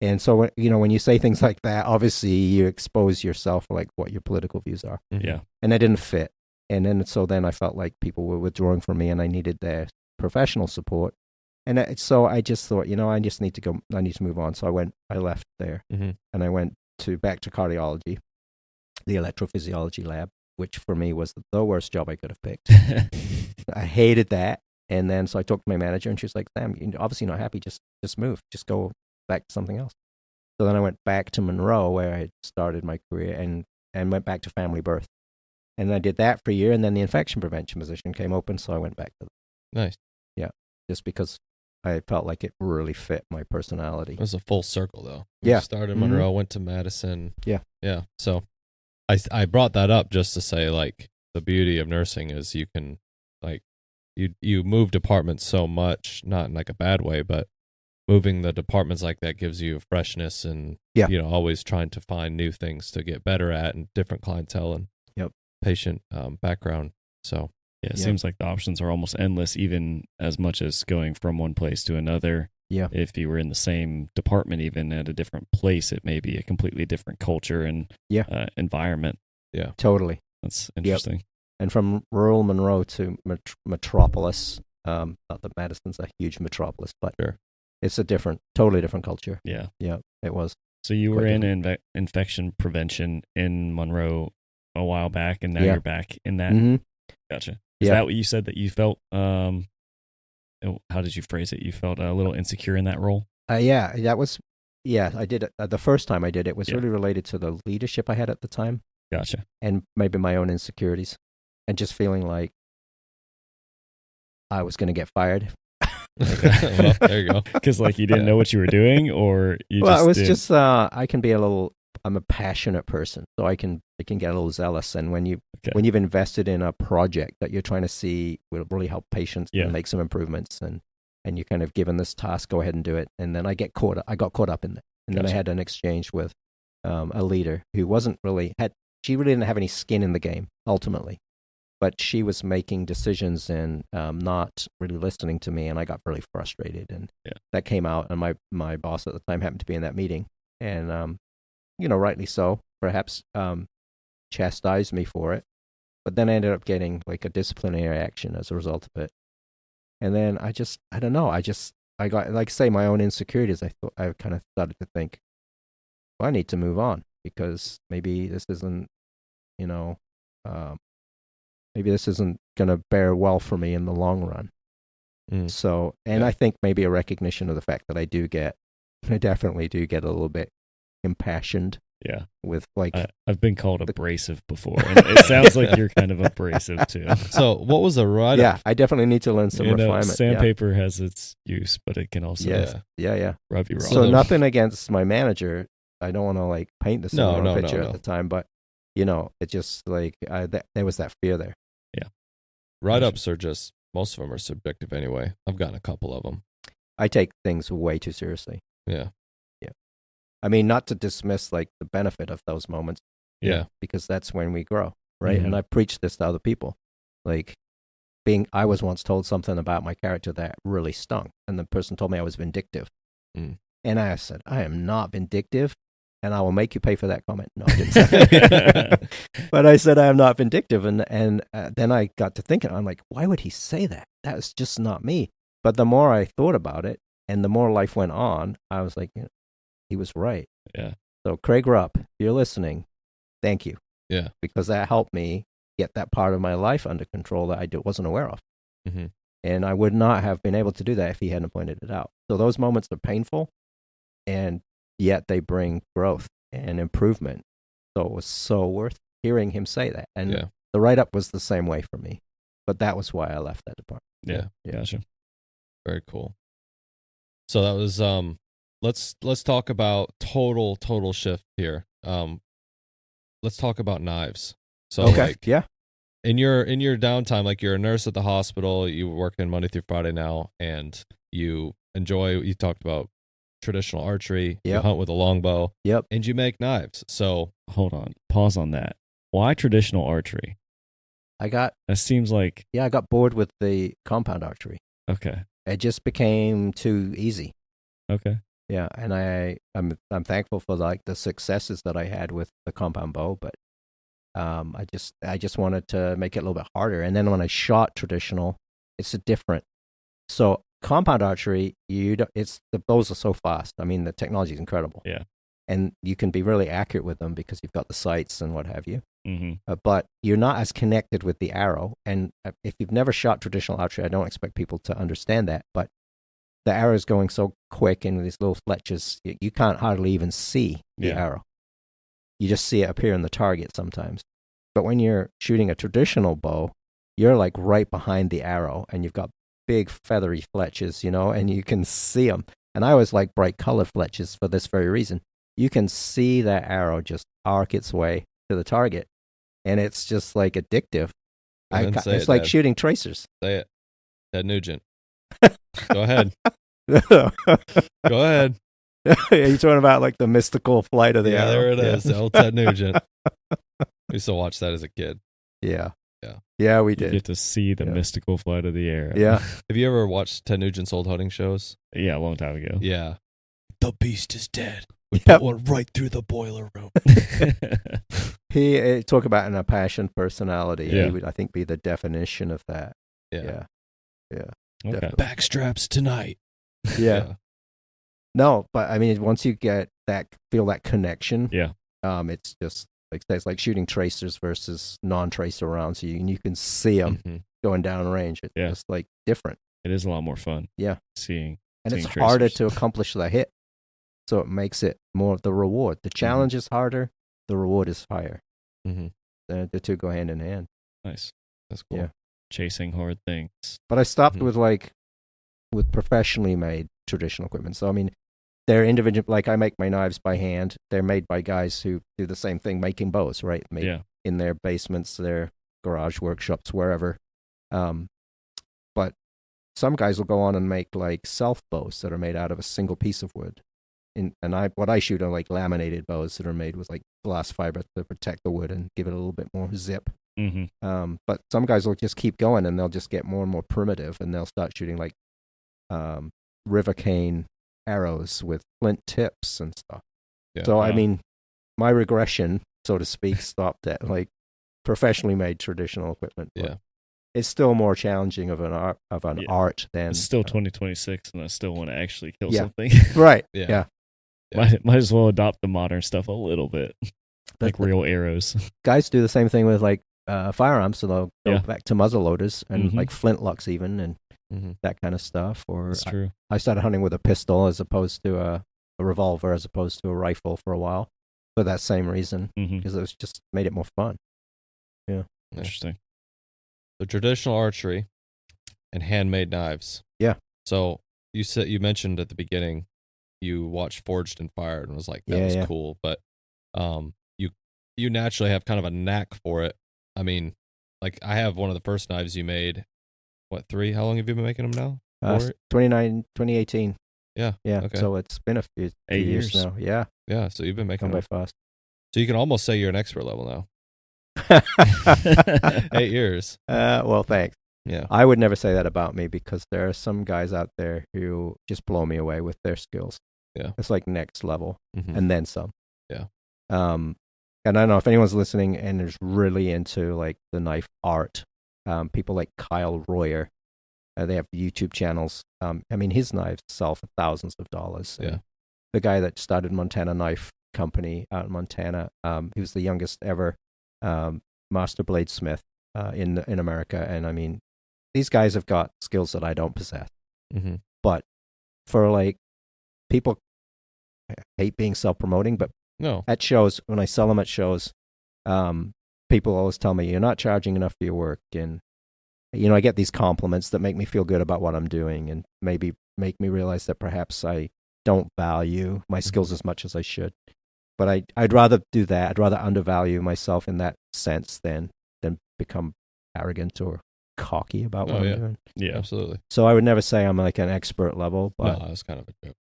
And so, when you say things like that, obviously you expose yourself, like, what your political views are. Mhm. Yeah. And that didn't fit. And then I felt like people were withdrawing from me, and I needed their professional support. And so I just thought, I just need to go. I need to move on. So I left there, Mhm. and I went back to cardiology, the electrophysiology lab, which for me was the worst job I could have picked. I hated that. And then so I talked to my manager, and she was like, Sam, you're obviously not happy. Just move. Just go back to something else. So then I went back to Monroe, where I started my career, and went back to family birth. And I did that for a year, and then the infection prevention position came open, so I went back to Nice. just because I felt like it really fit my personality. It was a full circle, though. Yeah. You started Mhm. Monroe, went to Madison. Yeah. Yeah. So I brought that up just to say, like, the beauty of nursing is you can, like, you move departments so much, not in, like, a bad way, but moving the departments like that gives you freshness and, Yeah. Always trying to find new things to get better at and different clientele and patient background. So Yeah, it Yeah. seems like the options are almost endless, even as much as going from one place to another. Yeah. If you were in the same department, even at a different place, it may be a completely different culture and environment. Totally. That's interesting. And from rural Monroe to metropolis, not that Madison's a huge metropolis, but Sure. it's a totally different culture. Yeah. Yeah, it was. So you were Quite in infection prevention in Monroe a while back, and now Yeah. you're back in that. Mm-hmm. Gotcha. Is Yeah. that what you said that you felt? How did you phrase it? You felt a little insecure in that role. Yeah, that was. Yeah, I did it. The first time I did it was Yeah. really related to the leadership I had at the time, Gotcha. and maybe my own insecurities, and just feeling like I was going to get fired. Well, there you go. Because like you didn't know what you were doing, or you Well, just it was did. just I can be a little. I'm a passionate person, so I can get a little zealous, and when you've invested in a project that you're trying to see will really help patients Yeah. and make some improvements, and you're kind of given this task, go ahead and do it, and then I got caught up in it, and then I Gotcha. had an exchange with a leader who she really didn't have any skin in the game ultimately, but she was making decisions and not really listening to me, and I got really frustrated, and that came out, and my boss at the time happened to be in that meeting, and rightly so, perhaps chastised me for it, but then I ended up getting like a disciplinary action as a result of it, and then I don't know, I got, like, say, my own insecurities. I kind of started to think, well, I need to move on because maybe this isn't, maybe this isn't going to bear well for me in the long run. So, and I think maybe a recognition of the fact that I definitely do get a little bit impassioned. Yeah. With like, I've been called abrasive before, and it sounds like you're kind of abrasive too. So what was the write-up? Yeah, I definitely need to learn some refinement. Sandpaper has its use, but it can also rub you wrong. So nothing against my manager. I don't want to like paint this picture at the time, but it just like there was that fear there. Yeah. Write-ups are just, most of them are subjective anyway. I've gotten a couple of them. I take things way too seriously. Yeah. I mean, not to dismiss like the benefit of those moments. Yeah. Because that's when we grow, right? Mm-hmm. And I preach this to other people. Like I was once told something about my character that really stung. And the person told me I was vindictive. Mm. And I said, I am not vindictive. And I will make you pay for that comment. No, I didn't say that. But I said I am not vindictive. And then I got to thinking, I'm like, why would he say that? That was just not me. But the more I thought about it and the more life went on, I was like, he was right. Yeah. So Craig Rupp, if you're listening, thank you. Yeah. Because that helped me get that part of my life under control that I wasn't aware of. Mm-hmm. And I would not have been able to do that if he hadn't pointed it out. So those moments are painful, and yet they bring growth and improvement. So it was so worth hearing him say that. And the write-up was the same way for me. But that was why I left that department. Yeah. Gotcha. Very cool. So that was let's talk about total shift here. Let's talk about knives. So in your downtime, like you're a nurse at the hospital, you work in Monday through Friday now, and you talked about traditional archery, you hunt with a longbow, and you make knives. So hold on, pause on that. Why traditional archery? That seems like I got bored with the compound archery. Okay. It just became too easy. Okay. Yeah, and I'm thankful for like the successes that I had with the compound bow, but I just wanted to make it a little bit harder. And then when I shot traditional, it's different. So compound archery, the bows are so fast. I mean, the technology is incredible. Yeah, and you can be really accurate with them because you've got the sights and what have you. Mm-hmm. But you're not as connected with the arrow. And if you've never shot traditional archery, I don't expect people to understand that, but the arrow is going so quick in these little fletches, you can't hardly even see the arrow. You just see it appear in the target sometimes. But when you're shooting a traditional bow, you're like right behind the arrow, and you've got big feathery fletches, and you can see them. And I always like bright color fletches for this very reason. You can see that arrow just arc its way to the target, and it's just like addictive. It's like shooting tracers. Say it. Ted Nugent. Go ahead. Go ahead. You're talking about like the mystical flight of the arrow. There it is. Old Ted Nugent. We used to watch that as a kid. Yeah, we did. You get to see the mystical flight of the arrow. Yeah. Have you ever watched Ted Nugent's old hunting shows? Yeah, a long time ago. Yeah. The beast is dead. We put one right through the boiler room. He talk about a passion personality. Yeah. He would, I think, be the definition of that. Yeah. Okay. Backstraps tonight. Yeah. No, but I mean, once you get that, feel that connection, Yeah. it's just like it's like shooting tracers versus non-tracer rounds. You can see them going down range. It's just like different. It is a lot more fun. Yeah, seeing it's tracers. harder to accomplish the hit, so it makes it more of the reward. The challenge is harder. The reward is higher. The two go hand in hand. Nice. That's cool. Yeah. Chasing hard things. But I stopped with professionally made traditional equipment. So I mean, they're individual. Like I make my knives by hand. They're made by guys who do the same thing, making bows, right? Made in their basements, their garage workshops, wherever. But some guys will go on and make like self bows that are made out of a single piece of wood. What I shoot are like laminated bows that are made with like glass fiber to protect the wood and give it a little bit more zip. But some guys will just keep going and they'll just get more and more primitive and they'll start shooting like river cane arrows with flint tips and stuff. Yeah. So I mean, my regression, so to speak, stopped at like professionally made traditional equipment. Yeah, it's still more challenging of an art than. It's still 2026, and I still want to actually kill something. Right. Yeah. Might as well adopt the modern stuff a little bit, like real arrows. Guys do the same thing with like firearms, so they'll go back to muzzle loaders and like flintlocks even and that kind of stuff. Or that's true. I started hunting with a pistol as opposed to a revolver as opposed to a rifle for a while for that same reason because it was just made it more fun. Yeah. Interesting. So traditional archery and handmade knives. Yeah. So you mentioned at the beginning you watched Forged and Fired and was like that was cool, but you naturally have kind of a knack for it. I mean, like I have one of the first knives you made. What, 3? How long have you been making them now? 2018. Yeah. Yeah. Okay. So it's been a few 8 years now. Yeah. Yeah. So you've been making them by fast. So you can almost say you're an expert level now. 8 years. Well, thanks. Yeah. I would never say that about me because there are some guys out there who just blow me away with their skills. Yeah. It's like next level and then some. Yeah. And I don't know if anyone's listening and is really into like the knife art. People like Kyle Royer, they have YouTube channels. I mean, his knives sell for thousands of dollars. Yeah. The guy that started Montana Knife Company out in Montana, he was the youngest ever master bladesmith in America. And I mean, these guys have got skills that I don't possess. But for like people, I hate being self-promoting, but no, at shows, when I sell them at shows, people always tell me, you're not charging enough for your work. And, you know, I get these compliments that make me feel good about what I'm doing and maybe make me realize that perhaps I don't value my skills as much as I should. But I'd rather do that. I'd rather undervalue myself in that sense than become arrogant or cocky about what I'm doing. Yeah, absolutely. So I would never say I'm like an expert level, but no, that's kind of a joke.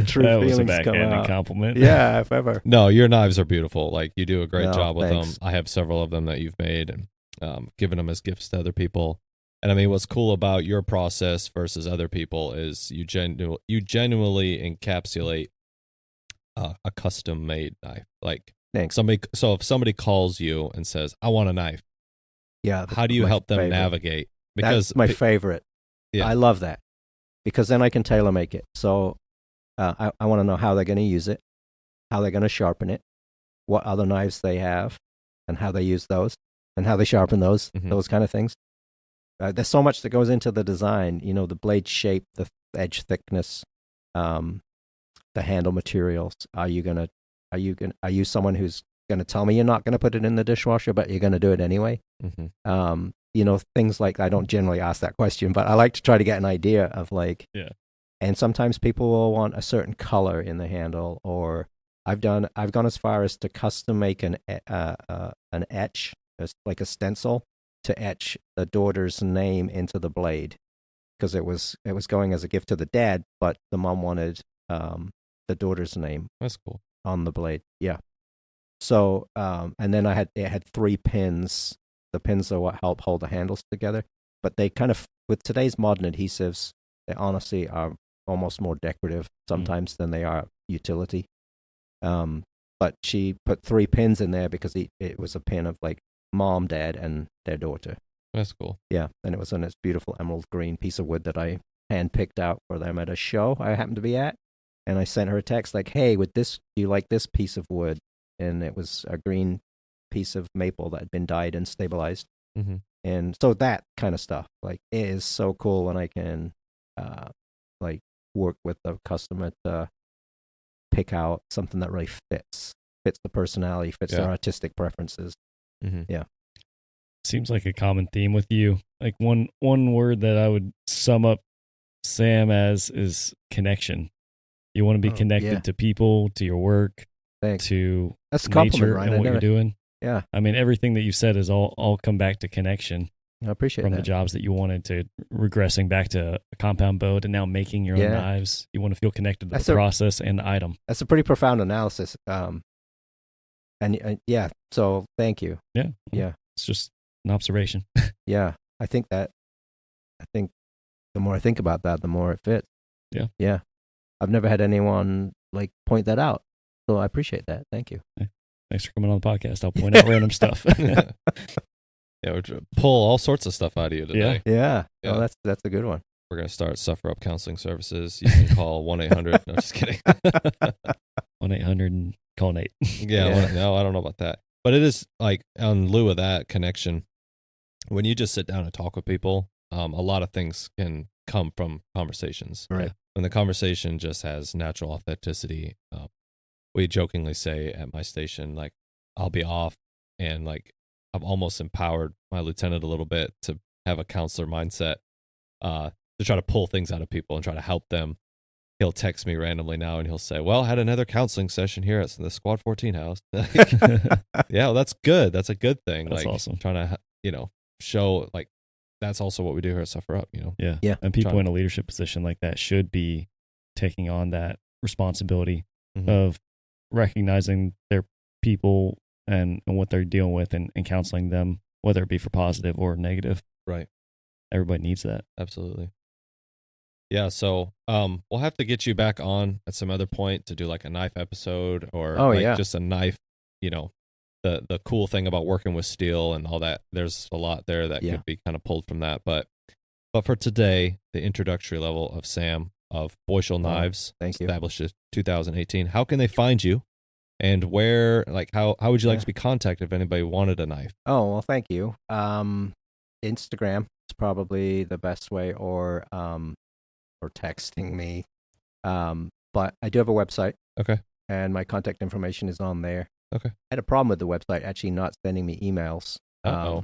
True that was a feelings backhanded compliment. Yeah, if ever. No, your knives are beautiful. Like you do a great job with thanks. them. I have several of them that you've made and given them as gifts to other people. And I mean, what's cool about your process versus other people is you genuinely encapsulate a custom made knife. Like thanks. So if somebody calls you and says, "I want a knife," how do you help them navigate? Because that's my favorite. Yeah, I love that because then I can tailor make it. So I want to know how they're going to use it, how they're going to sharpen it, what other knives they have, and how they use those, and how they sharpen those, those kind of things. There's so much that goes into the design. You know, the blade shape, the edge thickness, the handle materials. Are you someone who's going to tell me you're not going to put it in the dishwasher, but you're going to do it anyway? You know, things like I don't generally ask that question, but I like to try to get an idea of like, and sometimes people will want a certain color in the handle, or I've gone as far as to custom make an etch, like a stencil to etch the daughter's name into the blade because it was going as a gift to the dad, but the mom wanted the daughter's name. That's cool. On the blade. Yeah. So and then it had 3 pins. The pins are what help hold the handles together, but they kind of, with today's modern adhesives, they honestly are almost more decorative sometimes than they are utility. But she put 3 pins in there because it was a pin of like mom, dad, and their daughter. That's cool. Yeah, and it was on this beautiful emerald green piece of wood that I handpicked out for them at a show I happened to be at. And I sent her a text like, hey, with this, do you like this piece of wood? And it was a green piece of maple that had been dyed and stabilized. Mm-hmm. And so that kind of stuff, like, it is so cool when I can, like, work with the customer to pick out something that really fits the personality, fits their artistic preferences. Mm-hmm. Yeah. Seems like a common theme with you. Like one word that I would sum up Sam as is connection. You want to be connected to people, to your work, Thanks. to That's a compliment, nature Ryan. and what you're doing. Yeah. I mean, everything that you said is all come back to connection. I appreciate from that. the jobs that you wanted to regressing back to a compound bow to now making your own knives. You want to feel connected to the process and the item. That's a pretty profound analysis. And yeah, so thank you. Yeah. Yeah. It's just an observation. Yeah. I think the more I think about that, the more it fits. Yeah. Yeah. I've never had anyone like point that out. So I appreciate that. Thank you. Hey, thanks for coming on the podcast. I'll point out random stuff. Yeah, we'll pull all sorts of stuff out of you today. Yeah. Oh, that's a good one. We're going to start Suffer Up Counseling Services. You can call 1-800. No, just kidding. 1-800 and call Nate. No, I don't know about that. But it is like, on lieu of that connection, when you just sit down and talk with people, a lot of things can come from conversations. Right. When the conversation just has natural authenticity, we jokingly say at my station, like, I'll be off, and like, I've almost empowered my lieutenant a little bit to have a counselor mindset, to try to pull things out of people and try to help them. He'll text me randomly now and he'll say, well, had another counseling session here at the Squad 14 house. Yeah, well, that's good. That's a good thing. That's like, awesome. Trying to, show, like, that's also what we do here at Suffer Up, Yeah. Yeah. And people in a leadership position like that should be taking on that responsibility Mm-hmm. of recognizing their people and what they're dealing with and counseling them, whether it be for positive or negative. Right. Everybody needs that. Absolutely. Yeah, so we'll have to get you back on at some other point to do like a knife episode or just a knife, the cool thing about working with steel and all that. There's a lot there that could be kind of pulled from that. But for today, the introductory level of Sam of Beuschel Knives, thank you. Established in 2018. How can they find you? And where, like, how would you like to be contacted if anybody wanted a knife? Oh, well, thank you. Instagram is probably the best way, or texting me. But I do have a website. Okay. And my contact information is on there. Okay. I had a problem with the website actually not sending me emails. Uh-oh.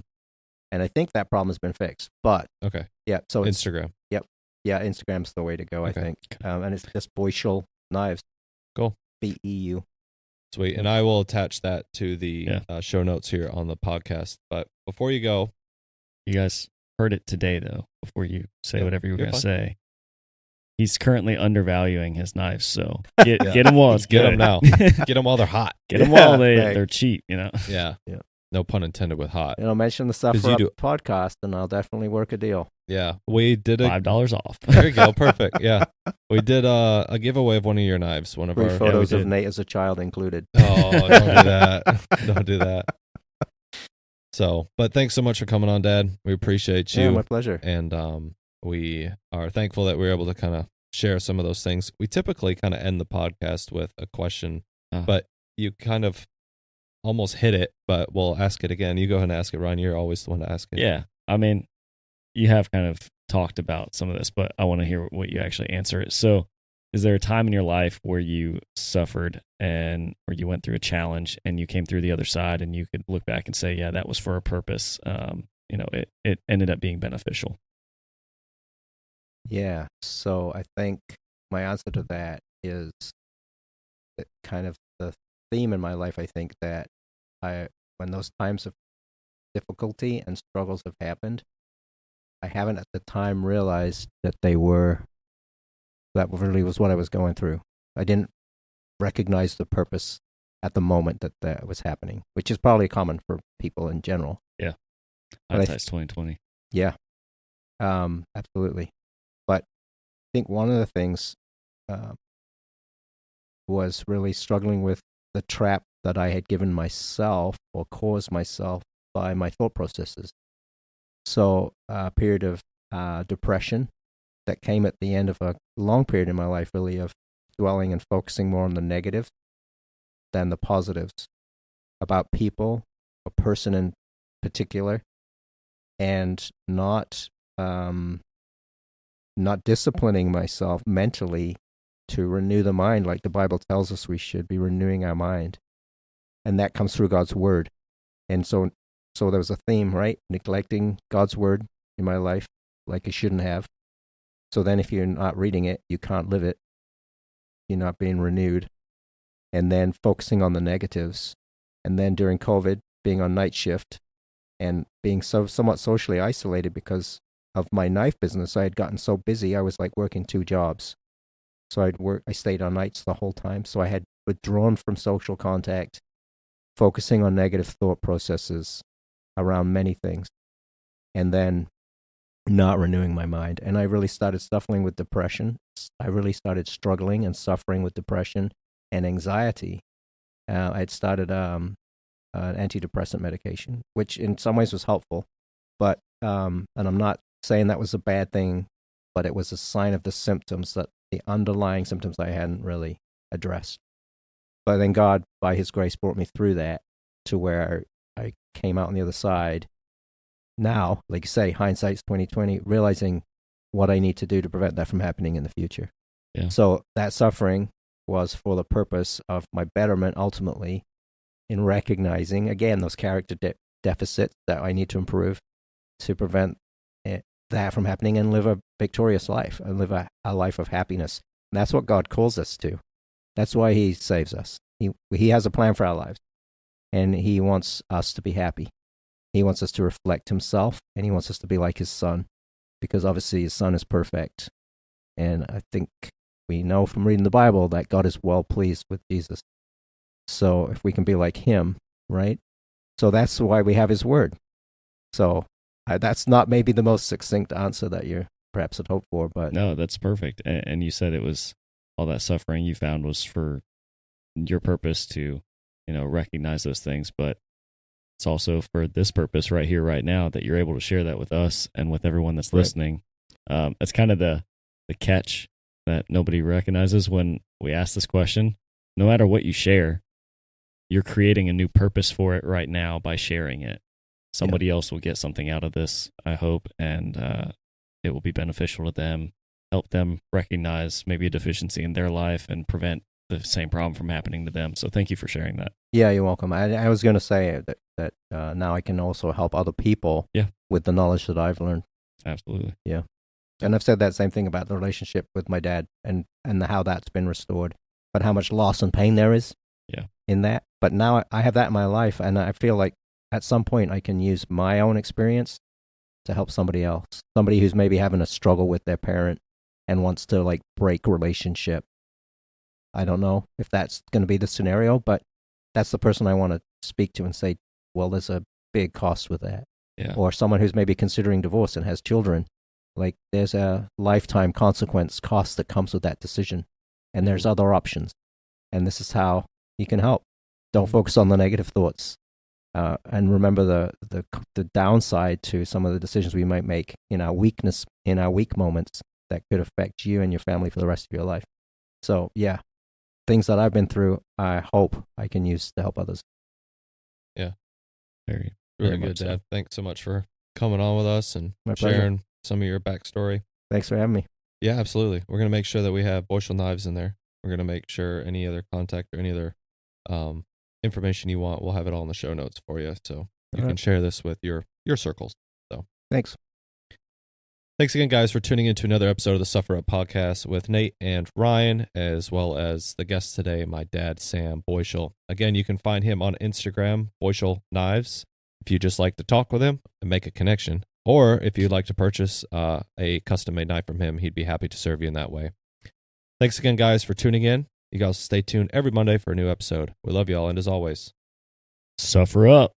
And I think that problem has been fixed. But okay. Yeah, so it's Instagram. Yep. Yeah, Instagram's the way to go, I think. And it's just Beuschel Knives. Cool. BEU. Sweet. And I will attach that to the show notes here on the podcast. But before you go, you guys heard it today, though, before you say whatever you were going to say. He's currently undervaluing his knives, so get them while it's good. Get them now. Get them while they're hot. Get them while they're cheap, Yeah. Yeah. No pun intended with hot. Mention the Suffer Up podcast, and I'll definitely work a deal. Yeah. We did $5 off. There you go. Perfect. Yeah. We did a giveaway of one of your knives. One of Free our photos of Nate as a child included. Oh, don't do that. Don't do that. So, but thanks so much for coming on, Dad. We appreciate you. Yeah, my pleasure. And we are thankful that we were able to kind of share some of those things. We typically kind of end the podcast with a question, but you kind of almost hit it, but we'll ask it again. You go ahead and ask it, Ryan. You're always the one to ask it. Yeah. I mean, you have kind of talked about some of this, but I want to hear what you actually answer it. So, is there a time in your life where you suffered or you went through a challenge and you came through the other side and you could look back and say, yeah, that was for a purpose. It ended up being beneficial. Yeah. So I think my answer to that is that kind of the theme in my life. I think that when those times of difficulty and struggles have happened, I haven't at the time realized that that really was what I was going through. I didn't recognize the purpose at the moment that was happening, which is probably common for people in general. Yeah. Hindsight's 2020. Yeah. Absolutely. But I think one of the things was really struggling with the trap that I had given myself or caused myself by my thought processes. So a period of depression that came at the end of a long period in my life, really, of dwelling and focusing more on the negatives than the positives about people, a person in particular, and not disciplining myself mentally to renew the mind, like the Bible tells us we should be renewing our mind, and that comes through God's word. And so there was a theme, right? Neglecting God's word in my life, like I shouldn't have. So then, if you're not reading it, you can't live it. You're not being renewed, and then focusing on the negatives, and then during COVID, being on night shift, and being somewhat socially isolated because of my knife business. I had gotten so busy, I was like working 2 jobs. So I stayed on nights the whole time. So I had withdrawn from social contact, focusing on negative thought processes around many things, and then not renewing my mind. And I really started suffering with depression. I really started struggling and suffering with depression and anxiety. I'd started an antidepressant medication, which in some ways was helpful, but and I'm not saying that was a bad thing, but it was a sign of the symptoms, that the underlying symptoms I hadn't really addressed. But then God, by His grace, brought me through that to where I came out on the other side. Now, like you say, hindsight's 20/20, realizing what I need to do to prevent that from happening in the future. Yeah. So that suffering was for the purpose of my betterment, ultimately, in recognizing, again, those character deficits that I need to improve to prevent that from happening and live a victorious life and live a life of happiness. And that's what God calls us to. That's why He saves us. He has a plan for our lives, and He wants us to be happy. He wants us to reflect Himself, and He wants us to be like His Son, because obviously His Son is perfect. And I think we know from reading the Bible that God is well pleased with Jesus. So if we can be like Him, right? So that's why we have His Word. So that's not maybe the most succinct answer that you perhaps had hoped for, but no, that's perfect. And you said it was all that suffering you found was for your purpose to, recognize those things, but it's also for this purpose right here, right now, that you're able to share that with us and with everyone that's listening. It's kind of the catch that nobody recognizes when we ask this question. No matter what you share, you're creating a new purpose for it right now by sharing it. Somebody else will get something out of this, I hope, and it will be beneficial to them, help them recognize maybe a deficiency in their life and prevent the same problem from happening to them. So thank you for sharing that. Yeah, you're welcome. I was going to say that now I can also help other people with the knowledge that I've learned. Absolutely. Yeah. And I've said that same thing about the relationship with my dad and how that's been restored, but how much loss and pain there is in that. But now I have that in my life, and I feel like at some point I can use my own experience to help somebody else, somebody who's maybe having a struggle with their parent and wants to like break relationship. I don't know if that's going to be the scenario, but that's the person I want to speak to and say, well, there's a big cost with that. Yeah. Or someone who's maybe considering divorce and has children. Like there's a lifetime consequence cost that comes with that decision. And there's other options. And this is how you can help. Don't focus on the negative thoughts. And remember the downside to some of the decisions we might make in our weakness, in our weak moments that could affect you and your family for the rest of your life. So, yeah, things that I've been through, I hope I can use to help others. Yeah. Very, Really very good, much so. Dad. Thanks so much for coming on with us and My pleasure. sharing some of your backstory. Thanks for having me. Yeah, absolutely. We're going to make sure that we have Beuschel knives in there. We're going to make sure any other contact or any other information you want, we'll have it all in the show notes for you. So you can share this with your circles. So thanks. Thanks again, guys, for tuning into another episode of the Suffer Up Podcast with Nate and Ryan, as well as the guest today, my dad, Sam Beuschel. Again, you can find him on Instagram, Beuschel Knives, if you just like to talk with him and make a connection. Or if you'd like to purchase a custom-made knife from him, he'd be happy to serve you in that way. Thanks again, guys, for tuning in. You guys stay tuned every Monday for a new episode. We love y'all, and as always, suffer up.